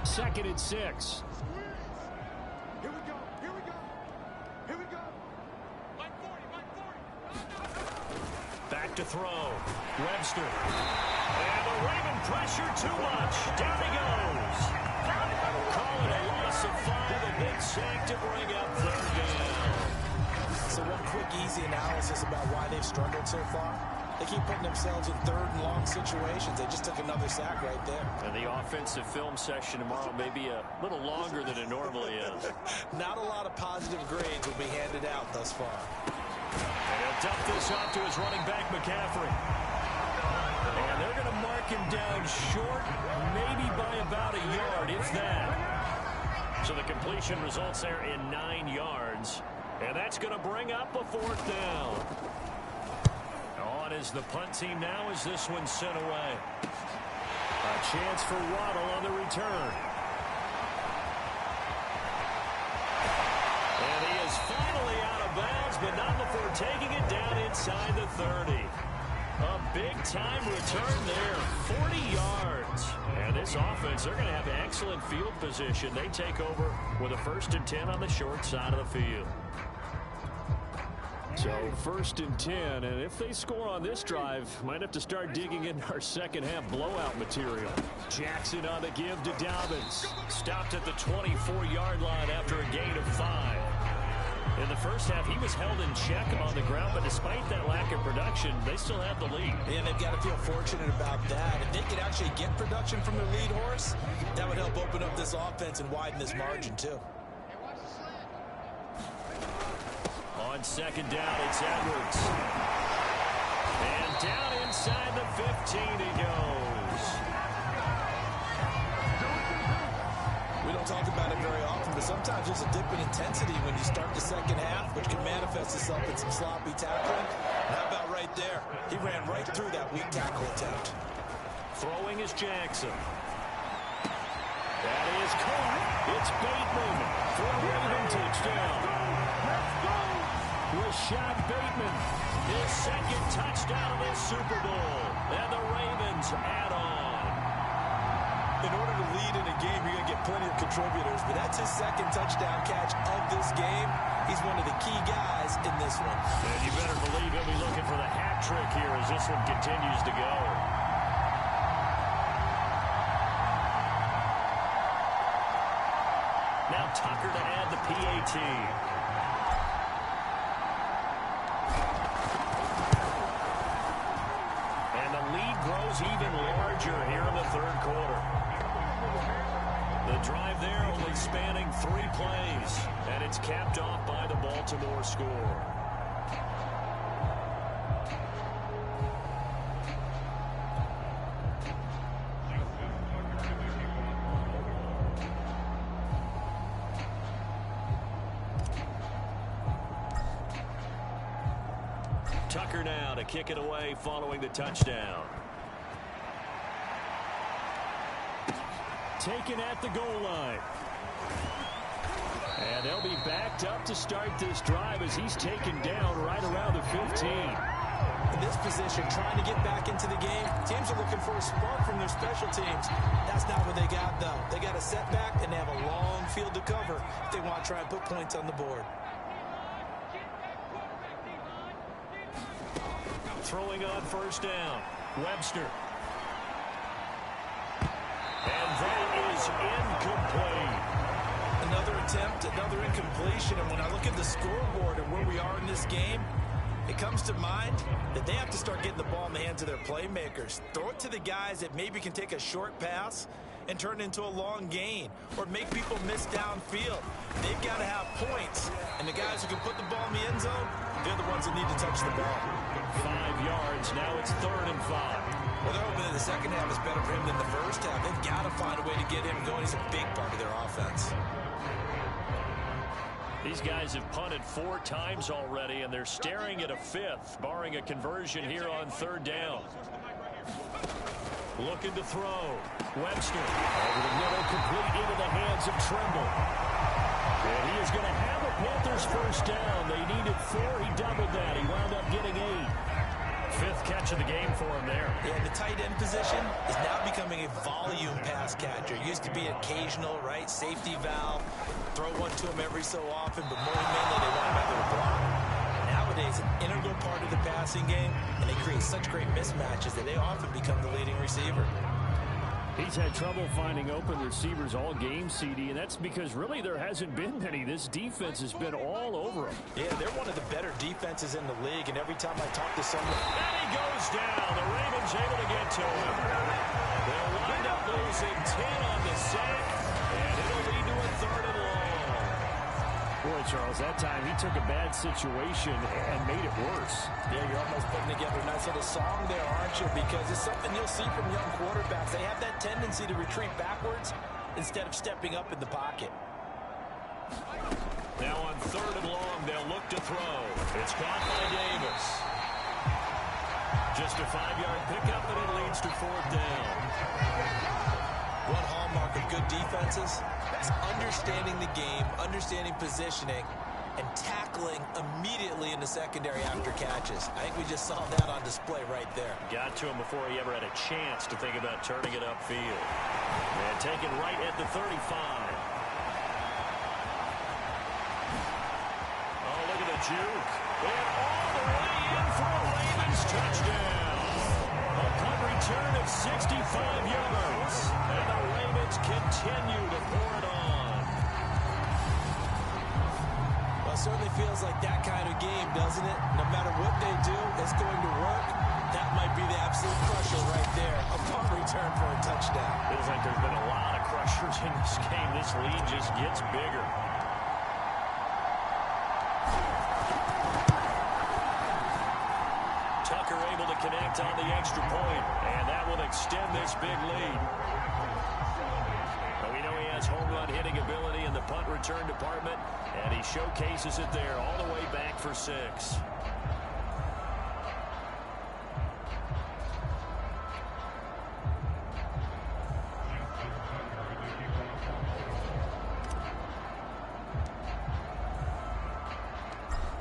2nd and 6. Here we go. Here we go. Here we go. Like 40. Back to throw. Webster. And the Raven pressure too much. Down he goes. Call it a loss of 5. A big sack to bring up 3rd down. So one quick, easy analysis about why they've struggled so far. They keep putting themselves in 3rd and long situations. They just took another sack right there. And the offensive film session tomorrow may be a little longer than it normally is. Not a lot of positive grades will be handed out thus far. And he'll dump this off to his running back, McCaffrey. And they're going to mark him down short, maybe by about a yard, if that. So the completion results there in 9 yards. And that's going to bring up a 4th down. On is the punt team now as this one's sent away. A chance for Waddle on the return. And he is finally out of bounds, but not before taking it down inside the 30. A big-time return there, 40 yards. And this offense, they're going to have excellent field position. They take over with a 1st and 10 on the short side of the field. So 1st and 10, and if they score on this drive, might have to start digging in our second half blowout material. Jackson on the give to Dobbins. Stopped at the 24-yard line after a gain of 5. In the first half, he was held in check on the ground, but despite that lack of production, they still have the lead. And they've got to feel fortunate about that. If they could actually get production from their lead horse, that would help open up this offense and widen this margin, too. On 2nd down, it's Edwards. And down inside the 15 he goes. We don't talk about it very often, but sometimes there's a dip in intensity when you start the second half, which can manifest itself in some sloppy tackling. And how about right there? He ran right through that weak tackle attempt. Throwing is Jackson. That is caught. It's Bateman for a Raven touchdown. Rashad Bateman, his 2nd touchdown of this Super Bowl. And the Ravens add on. In order to lead in a game, you're going to get plenty of contributors, but that's his 2nd touchdown catch of this game. He's one of the key guys in this one. And you better believe he'll be looking for the hat trick here as this one continues to go. Now Tucker to add the PAT. Grows even larger here in the 3rd quarter. The drive there only spanning 3 plays, and it's capped off by the Baltimore score. Tucker now to kick it away following the touchdown. Taken at the goal line. And they'll be backed up to start this drive as he's taken down right around the 15. In this position, trying to get back into the game, teams are looking for a spark from their special teams. That's not what they got, though. They got a setback, and they have a long field to cover if they want to try and put points on the board. Throwing on 1st down. Webster. And that is incomplete. Another attempt, another incompletion. And when I look at the scoreboard and where we are in this game, it comes to mind that they have to start getting the ball in the hands of their playmakers. Throw it to the guys that maybe can take a short pass and turn it into a long gain or make people miss downfield. They've got to have points. And the guys who can put the ball in the end zone, they're the ones that need to touch the ball. 5 yards. Now it's 3rd and 5. Well, they're hoping that the second half is better for him than the first half. They've got to find a way to get him going. He's a big part of their offense. These guys have punted 4 times already, and they're staring at a 5th, barring a conversion here on 3rd down. Looking to throw. Webster over the middle, complete into the hands of Trimble. And he is going to have a Panthers first down. They needed 4. He doubled that. He wound up getting 8. 5th catch of the game for him there. Yeah, the tight end position is now becoming a volume pass catcher. Used to be occasional, right? Safety valve. Throw one to him every so often, but more mainly they want him out there to block. Nowadays, an integral part of the passing game, and they create such great mismatches that they often become the leading receiver. He's had trouble finding open receivers all game, CD, and that's because really there hasn't been many. This defense has been all over him. Yeah, they're one of the better defenses in the league, and every time I talk to someone... And he goes down. The Ravens able to get to him. They'll wind up losing 10 on the sack, and it'll lead to a 3rd and long. Boy, Charles, that time he took a bad situation and made it worse. Yeah, you're almost putting together a nice little song there, aren't you? Because it's something you'll see from young quarterbacks. They have that tendency to retreat backwards instead of stepping up in the pocket. Now on 3rd and long, they'll look to throw. It's caught by Davis. Just a 5-yard pickup, and it leads to 4th down. One hallmark of good defenses is understanding the game, understanding positioning, and tackling immediately in the secondary after catches. I think we just saw that on display right there. Got to him before he ever had a chance to think about turning it upfield. And taken right at the 35. Oh, look at the juke. And all the way in for a Ravens touchdown. A punt return of 65 yards. And the Ravens continue to pour it on. Well, it certainly feels like that kind of game, doesn't it? No matter what they do, it's going to work. That might be the absolute crusher right there. A punt return for a touchdown. Feels like there's been a lot of crushers in this game. This lead just gets bigger. Tucker able to connect on the extra point, and that will extend this big lead. But we know he has home run hitting ability in the punt return department, and he showcases it there all the way back for 6.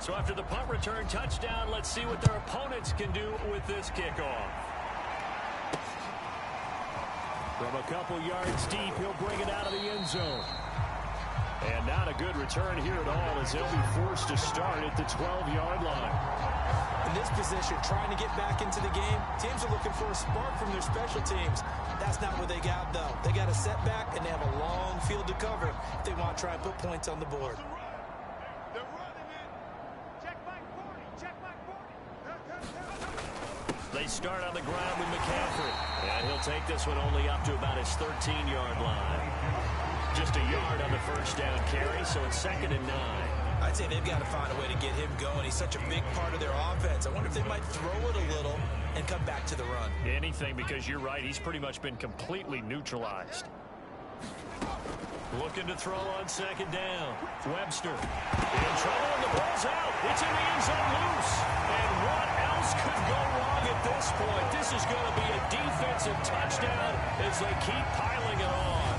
So after the punt return touchdown, let's see what their opponents can do with this kickoff. From a couple yards deep, he'll bring it out of the end zone. And not a good return here at all, as they'll be forced to start at the 12-yard line. In this position, trying to get back into the game, teams are looking for a spark from their special teams. That's not what they got, though. They got a setback, and they have a long field to cover if they want to try and put points on the board. They start on the ground with McCaffrey. And he'll take this one only up to about his 13-yard line. Just a yard on the first down carry, so it's 2nd and 9. I'd say they've got to find a way to get him going. He's such a big part of their offense. I wonder if they might throw it a little and come back to the run. Anything, because you're right. He's pretty much been completely neutralized. Looking to throw on 2nd down. Webster in trouble, and the ball's out. It's in the end zone loose. And what else could go wrong at this point? This is going to be a defensive touchdown as they keep piling it on.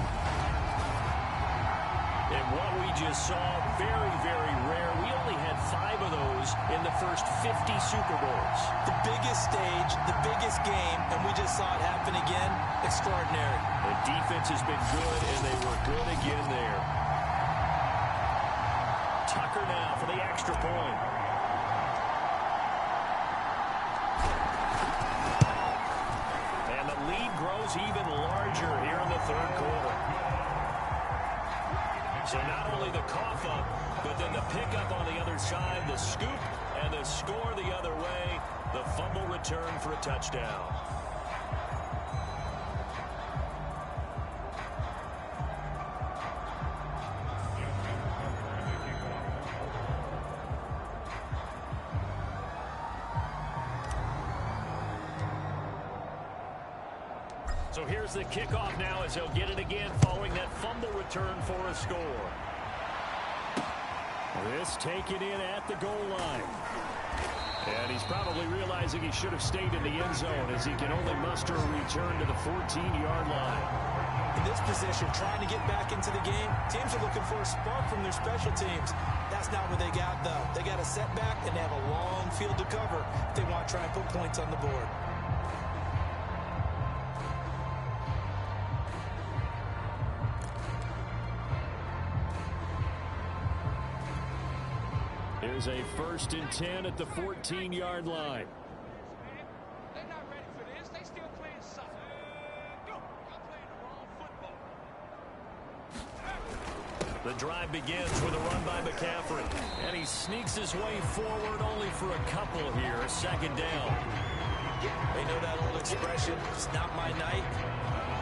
And what we just saw, very, very rare. We only had 5 of those in the first 50 Super Bowls. The biggest stage, the biggest game, and we just saw it happen again. Extraordinary. The defense has been good, and they were good again there. Tucker now for the extra point. And the lead grows even larger here in the 3rd quarter. So not only the cough up, but then the pickup on the other side, the scoop, and the score the other way, the fumble return for a touchdown. So here's the kickoff now as he'll get it again following that fumble return for a score. This taken in at the goal line. And he's probably realizing he should have stayed in the end zone as he can only muster a return to the 14-yard line. In this position, trying to get back into the game, teams are looking for a spark from their special teams. That's not what they got, though. They got a setback, and they have a long field to cover if they want to try and put points on the board. Here's a 1st and 10 at the 14-yard line. They're not ready for this. They still playing soccer. Y'all playing the wrong football. The drive begins with a run by McCaffrey. And he sneaks his way forward only for a couple here. A 2nd down. They know that old expression, it's not my night.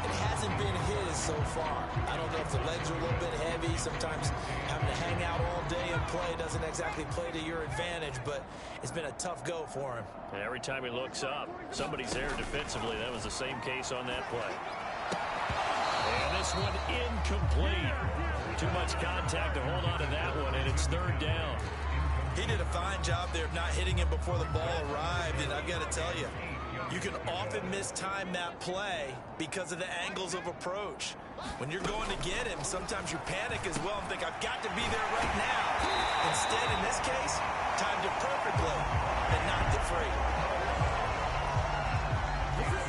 It hasn't been his so far. I don't know if the legs are a little bit heavy. Sometimes having to hang out all day and play doesn't exactly play to your advantage, but it's been a tough go for him. And every time he looks up, somebody's there defensively. That was the same case on that play. And this one incomplete. Too much contact to hold on to that one, and it's 3rd down. He did a fine job there of not hitting him before the ball arrived, and I've got to tell you, you can often mistime that play because of the angles of approach. When you're going to get him, sometimes you panic as well and think, I've got to be there right now. Instead, in this case, timed it perfectly and knocked it free.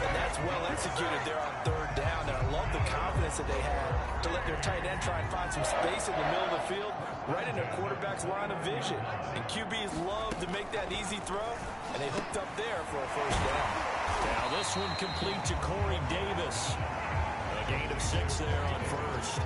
And that's well executed there on 3rd down, and I love the confidence that they had to let their tight end try and find some space in the middle of the field, right in their quarterback's line of vision. And QBs love to make that easy throw, and they hooked up there for a 1st down. Now this one complete to Corey Davis. A gain of 6 there on 1st.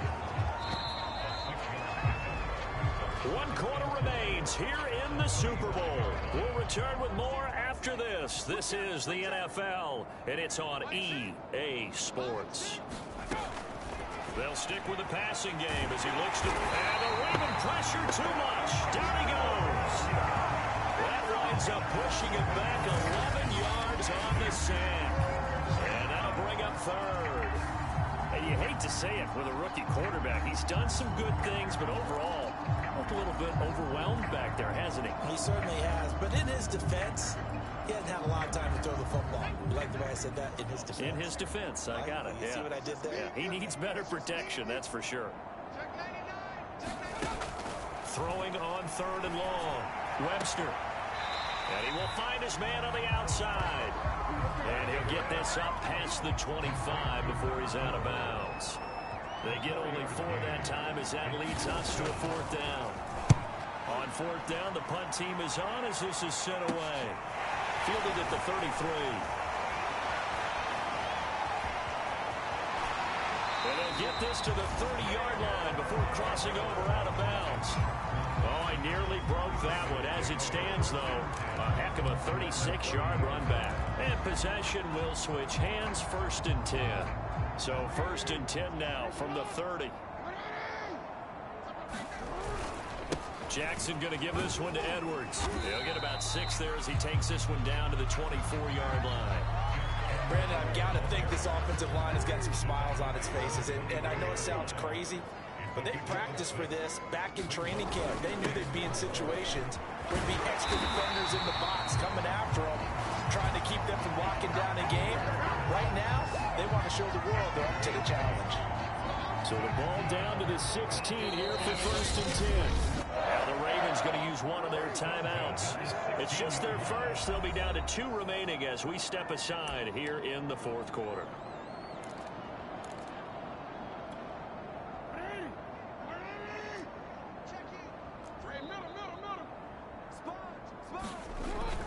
1 quarter remains here in the Super Bowl. We'll return with more after this. This is the NFL, and it's on EA Sports. They'll stick with the passing game as he looks to... And the Raven pressure too much. Down he goes. That winds up pushing him back 11 yards on the sack. And that'll bring up 3rd. And you hate to say it with a rookie quarterback. He's done some good things, but overall, looked a little bit overwhelmed back there, hasn't he? He certainly has. But in his defense, he hasn't had a lot of time to throw the football. You like the way I said that? In his defense. In his defense. I got it. You see what I did there? Yeah. He needs better protection, that's for sure. Throwing on 3rd and long. Webster. And he will find his man on the outside. And he'll get this up past the 25 before he's out of bounds. They get only 4 that time as that leads us to a 4th down. On 4th down, the punt team is on as this is sent away. Fielded at the 33. And they'll get this to the 30-yard line before crossing over out of bounds. Oh, I nearly broke that one. As it stands, though, a heck of a 36-yard run back. And possession will switch hands, 1st and 10. So 1st and 10 now from the 30. Jackson going to give this one to Edwards. He'll get about 6 there as he takes this one down to the 24-yard line. Brandon, I've got to think this offensive line has got some smiles on its faces. And I know it sounds crazy, but they practiced for this back in training camp. They knew they'd be in situations where there'd be extra defenders in the box coming after them, trying to keep them from locking down a game. Right now, they want to show the world they're up to the challenge. So the ball down to the 16 here for 1st and 10. Now the Ravens going to use one of their timeouts. It's just their first. They'll be down to 2 remaining as we step aside here in the 4th quarter.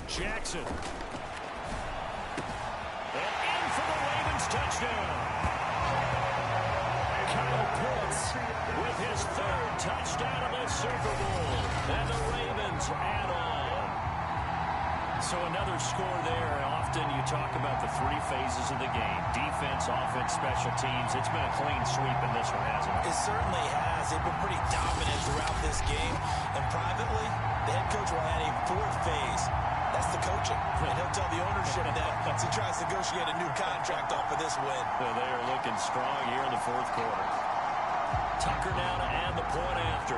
Jackson. And in for the Ravens touchdown. Kyle Pitts with his 3rd touchdown of the Super Bowl. And the Ravens add on. So another score there. Often you talk about the 3 phases of the game. Defense, offense, special teams. It's been a clean sweep in this one, hasn't it? It certainly has. They've been pretty dominant throughout this game. And privately, the head coach will add a 4th phase. That's the coaching. And he'll tell the ownership that as he tries to negotiate a new contract off of this win. Well, they are looking strong here in the fourth quarter. Tucker now to add the point after.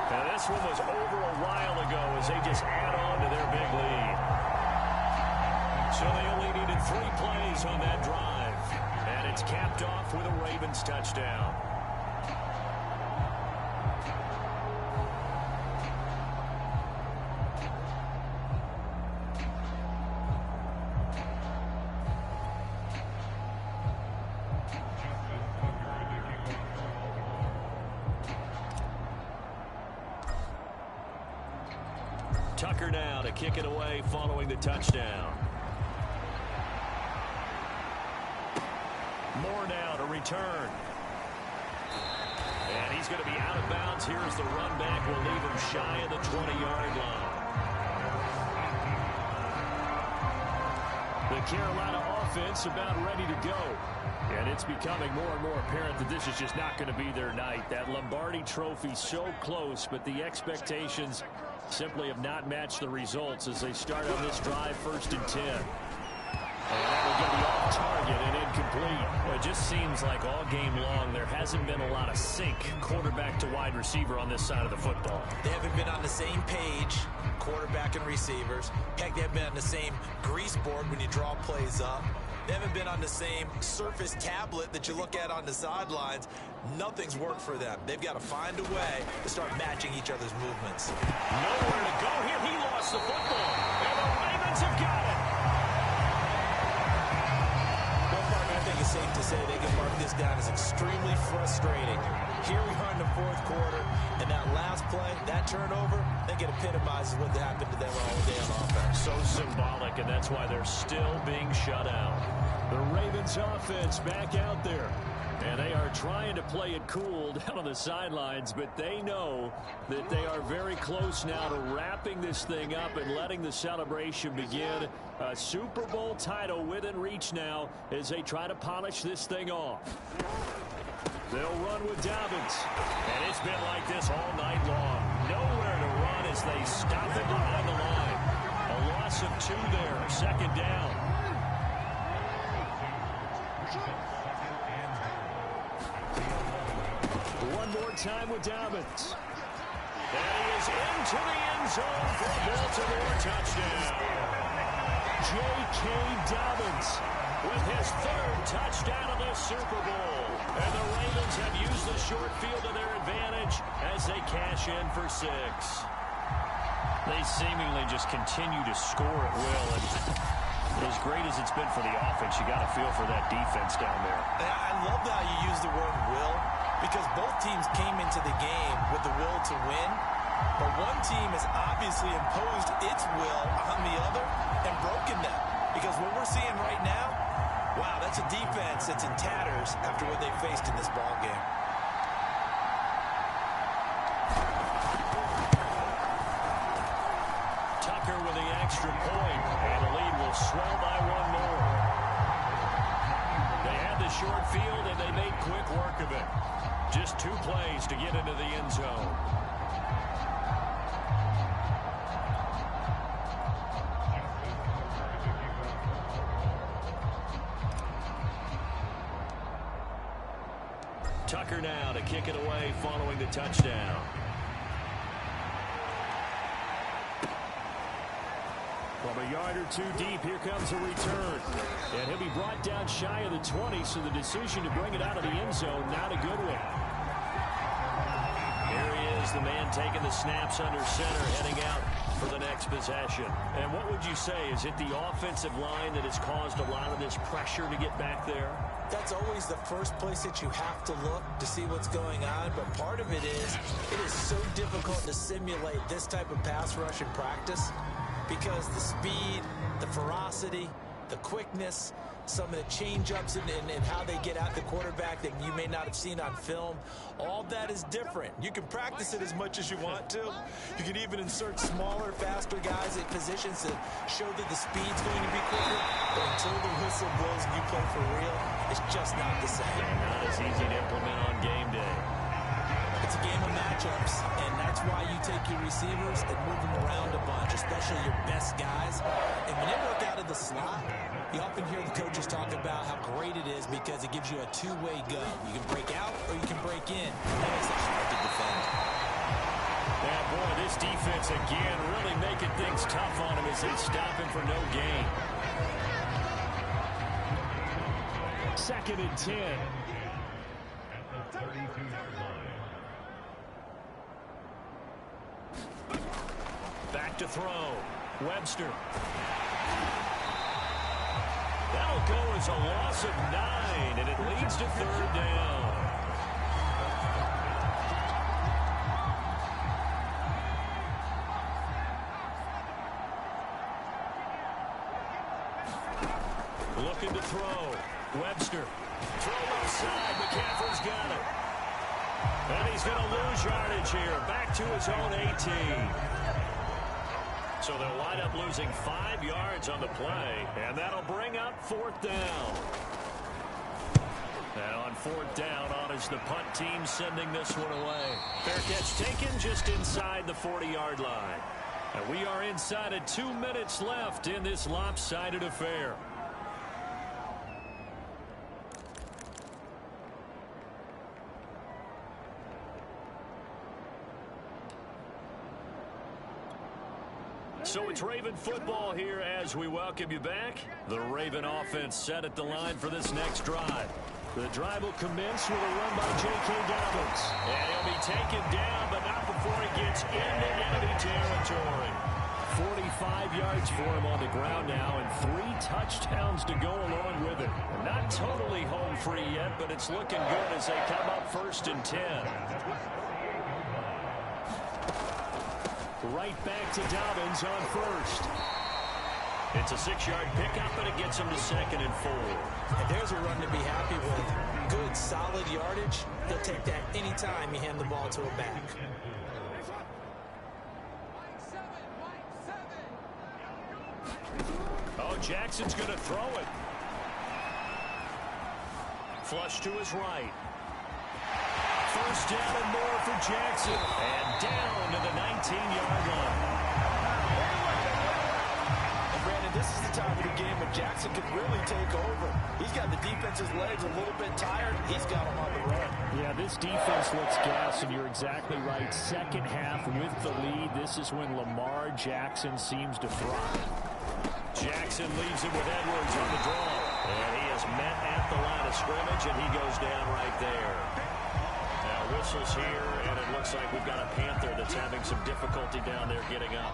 Now this one was over a while ago as they just add on to their big lead. So they only needed 3 plays on that drive. And it's capped off with a Ravens touchdown. Tucker now to kick it away following the touchdown. Moore now to return. And he's going to be out of bounds. Here's the run back. Will leave him shy of the 20-yard line. The Carolina offense about ready to go. And it's becoming more and more apparent that this is just not going to be their night. That Lombardi trophy so close, but the expectations simply have not matched the results as they start on this drive, 1st and 10. And that will get the off target and incomplete. Well, it just seems like all game long there hasn't been a lot of sync quarterback to wide receiver on this side of the football. They haven't been on the same page, quarterback and receivers. Heck, they haven't been on the same grease board when you draw plays up. They haven't been on the same Surface tablet that you look at on the sidelines. Nothing's worked for them. They've got to find a way to start matching each other's movements. Nowhere to go here. He lost the football. And the Ravens have got it. Well, Mark, I think it's safe to say they can mark this down as extremely frustrating. Here we are in the 4th quarter, and that last play, that turnover, I think it epitomizes what happened to them all day on offense. So symbolic, and that's why they're still being shut out. The Ravens offense back out there. And they are trying to play it cool down on the sidelines, but they know that they are very close now to wrapping this thing up and letting the celebration begin. A Super Bowl title within reach now as they try to polish this thing off. They'll run with Dobbins. And it's been like this all night long. Nowhere to run as they stop it behind the line. A loss of 2 there, 2nd down. One more time with Dobbins. And he is into the end zone for a Baltimore touchdown. J.K. Dobbins with his 3rd touchdown of the Super Bowl. And the Ravens have used the short field to their advantage as they cash in for 6. They seemingly just continue to score at will. And as great as it's been for the offense, you got to feel for that defense down there. I love how you use the word will, because both teams came into the game with the will to win, but one team has obviously imposed its will on the other and broken them. Because what we're seeing right now, wow, that's a defense that's in tatters after what they faced in this ball game. Tucker with the extra point, and the lead will swell by 1 more. They had the short field, and they made quick work of it. Just 2 plays to get into the end zone. Tucker now to kick it away following the touchdown. From a yard or 2 deep, here comes a return. And he'll be brought down shy of the 20, so the decision to bring it out of the end zone, not a good one. Here he is, the man taking the snaps under center, heading out for the next possession. And what would you say? Is it the offensive line that has caused a lot of this pressure to get back there? That's always the first place that you have to look to see what's going on, but part of it is so difficult to simulate this type of pass rush in practice because the speed, the ferocity, the quickness, some of the change-ups and how they get at the quarterback that you may not have seen on film. All that is different. You can practice it as much as you want to. You can even insert smaller, faster guys at positions to show that the speed's going to be quicker. But until the whistle blows and you play for real, it's just not the same. Not as easy to implement on game day. It's a game of matchups, and that's why you take your receivers and move them around a bunch, especially your best guys. And when they work out of the slot, you often hear the coaches talk about how great it is because it gives you a two-way go. You can break out or you can break in. That makes it hard to defend. Yeah, boy, this defense again really making things tough on him as they stop him for no gain. 2nd and 10. Back to throw. Webster. That'll go as a loss of 9, and it leads to 3rd down. Looking to throw. Webster. Throw left side. McCaffrey's got it. And he's going to lose yardage here. Back to his own 18. So they'll wind up losing 5 yards on the play, and that'll bring up 4th down. And on 4th down, on is the punt team sending this one away. Fair catch taken just inside the 40-yard line. And we are inside of 2 minutes left in this lopsided affair. So it's Raven football here as we welcome you back. The Raven offense set at the line for this next drive. The drive will commence with a run by J.K. Dobbins. And he'll be taken down, but not before he gets into enemy territory. 45 yards for him on the ground now, and 3 touchdowns to go along with it. Not totally home free yet, but it's looking good as they come up 1st and 10. Right back to Dobbins on 1st. It's a 6-yard pickup, and it gets him to 2nd and 4. And there's a run to be happy with. Good, solid yardage. They'll take that anytime you hand the ball to a back. Oh, Jackson's going to throw it. Flush to his right. 1st down and more for Jackson. And down to the 19-yard line. And Brandon, this is the time of the game when Jackson could really take over. He's got the defense's legs a little bit tired. He's got them on the run. Yeah, this defense looks gassed, and you're exactly right. 2nd half with the lead. This is when Lamar Jackson seems to thrive. Jackson leaves it with Edwards on the draw. And he is met at the line of scrimmage, and he goes down right there. Now whistles here, and it looks like we've got a Panther that's having some difficulty down there getting up.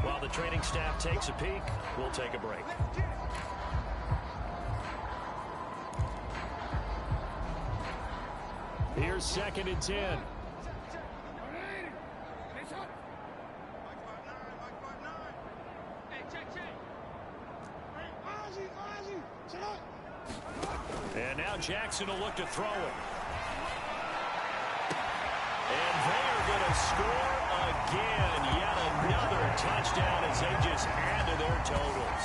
While the training staff takes a peek, we'll take a break. Here's 2nd and 10. And now Jackson will look to throw it. And they're going to score again. Yet another touchdown as they just add to their totals.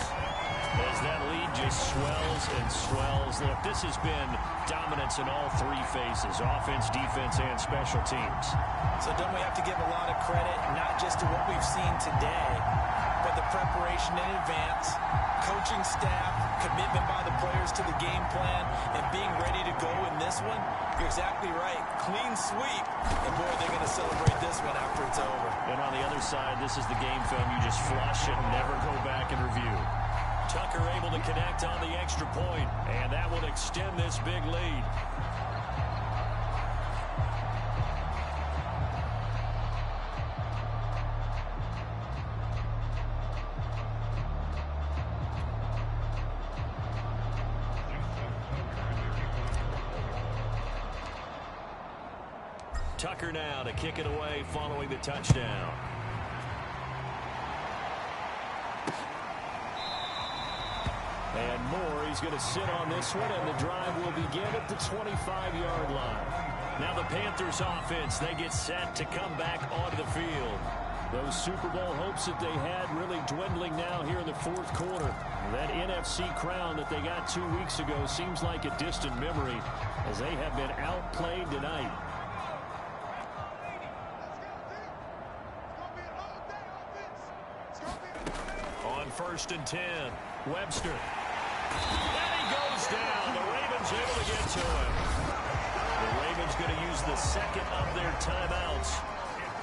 As that lead just swells and swells. Look, this has been dominance in all 3 phases. Offense, defense, and special teams. So don't we have to give a lot of credit, not just to what we've seen today, but the preparation in advance, coaching staff, commitment by the players to the game plan, and being ready to go in this one. You're exactly right. Clean sweep. And boy, they're going to celebrate this one after it's over. And on the other side, this is the game film you just flush and never go back and review. Tucker able to connect on the extra point, and that will extend this big lead. Tucker now to kick it away following the touchdown. And Moore, he's going to sit on this one, and the drive will begin at the 25-yard line. Now the Panthers offense, they get set to come back onto the field. Those Super Bowl hopes that they had really dwindling now here in the fourth quarter. That NFC crown that they got 2 weeks ago seems like a distant memory as they have been outplayed tonight. On 1st and 10, Webster. And he goes down. The Ravens able to get to him. The Ravens going to use the second of their timeouts.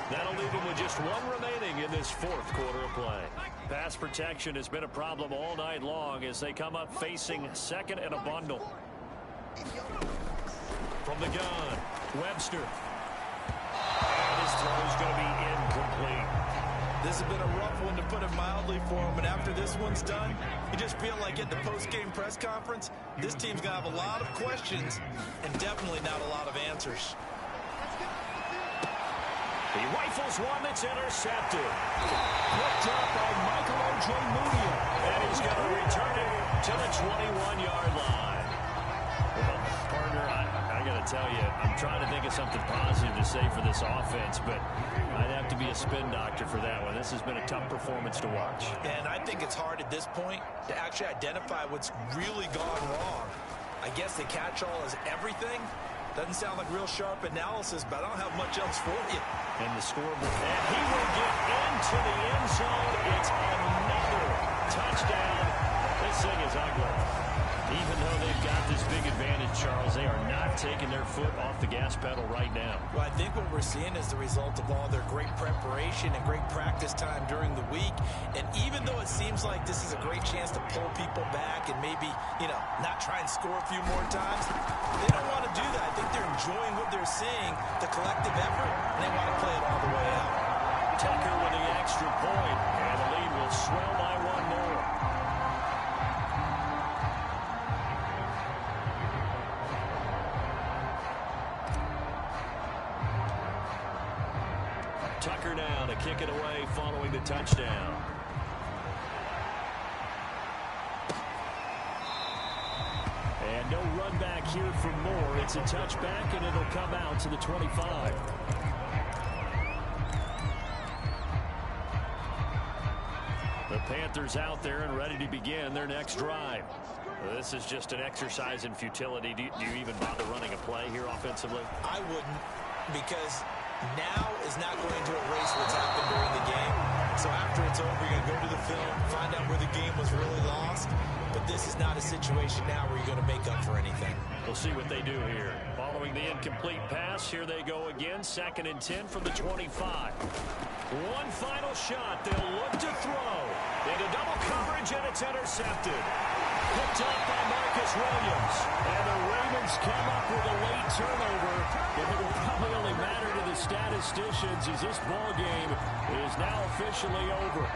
That'll leave them with just one remaining in this fourth quarter of play. Pass protection has been a problem all night long as they come up facing second and a bundle. From the gun, Webster. And his throw is going to be incomplete. This has been a rough one, to put it mildly, for him. And after this one's done, you just feel like at the post-game press conference, this team's going to have a lot of questions and definitely not a lot of answers. He rifles one that's intercepted. Picked up by Michael Ojemudia. And he's going to return it to the 21-yard line. Well, partner, I got to tell you, I'm trying to think of something positive to say for this offense, but I'd have to be a spin doctor for that one. This has been a tough performance to watch. And I think it's hard at this point to actually identify what's really gone wrong. I guess the catch-all is everything. Doesn't sound like real sharp analysis, but I don't have much else for you. And the scoreboard. And he will get into the end zone. It's another touchdown. This thing is ugly. Even though they've got this big advantage, Charles, they are not taking their foot off the gas pedal right now. Well, I think what we're seeing is the result of all their great preparation and great practice time during the week. And even though it seems like this is a great chance to pull people back and maybe, not try and score a few more times, they don't want to do that. I think they're enjoying what they're seeing, the collective effort, and they want to play it all the way out. Tucker with the extra point, and the lead will swell by one more. Tucker now to kick it away following the touchdown. And no run back here for Moore. It's a touchback, and it'll come out to the 25. The Panthers out there and ready to begin their next drive. This is just an exercise in futility. Do you even bother running a play here offensively? I wouldn't, because now is not going to erase what's happened during the game. So after it's over, you're going to go to the film, find out where the game was really lost. But this is not a situation now where you're going to make up for anything. We'll see what they do here. Following the incomplete pass, here they go again. 2nd and 10 from the 25. One final shot. They'll look to throw. Into double coverage, and it's intercepted. Picked up by Marcus Williams. And the Ravens come up with a late turnover. But it will probably only matter to the statisticians as this ball game is now officially over.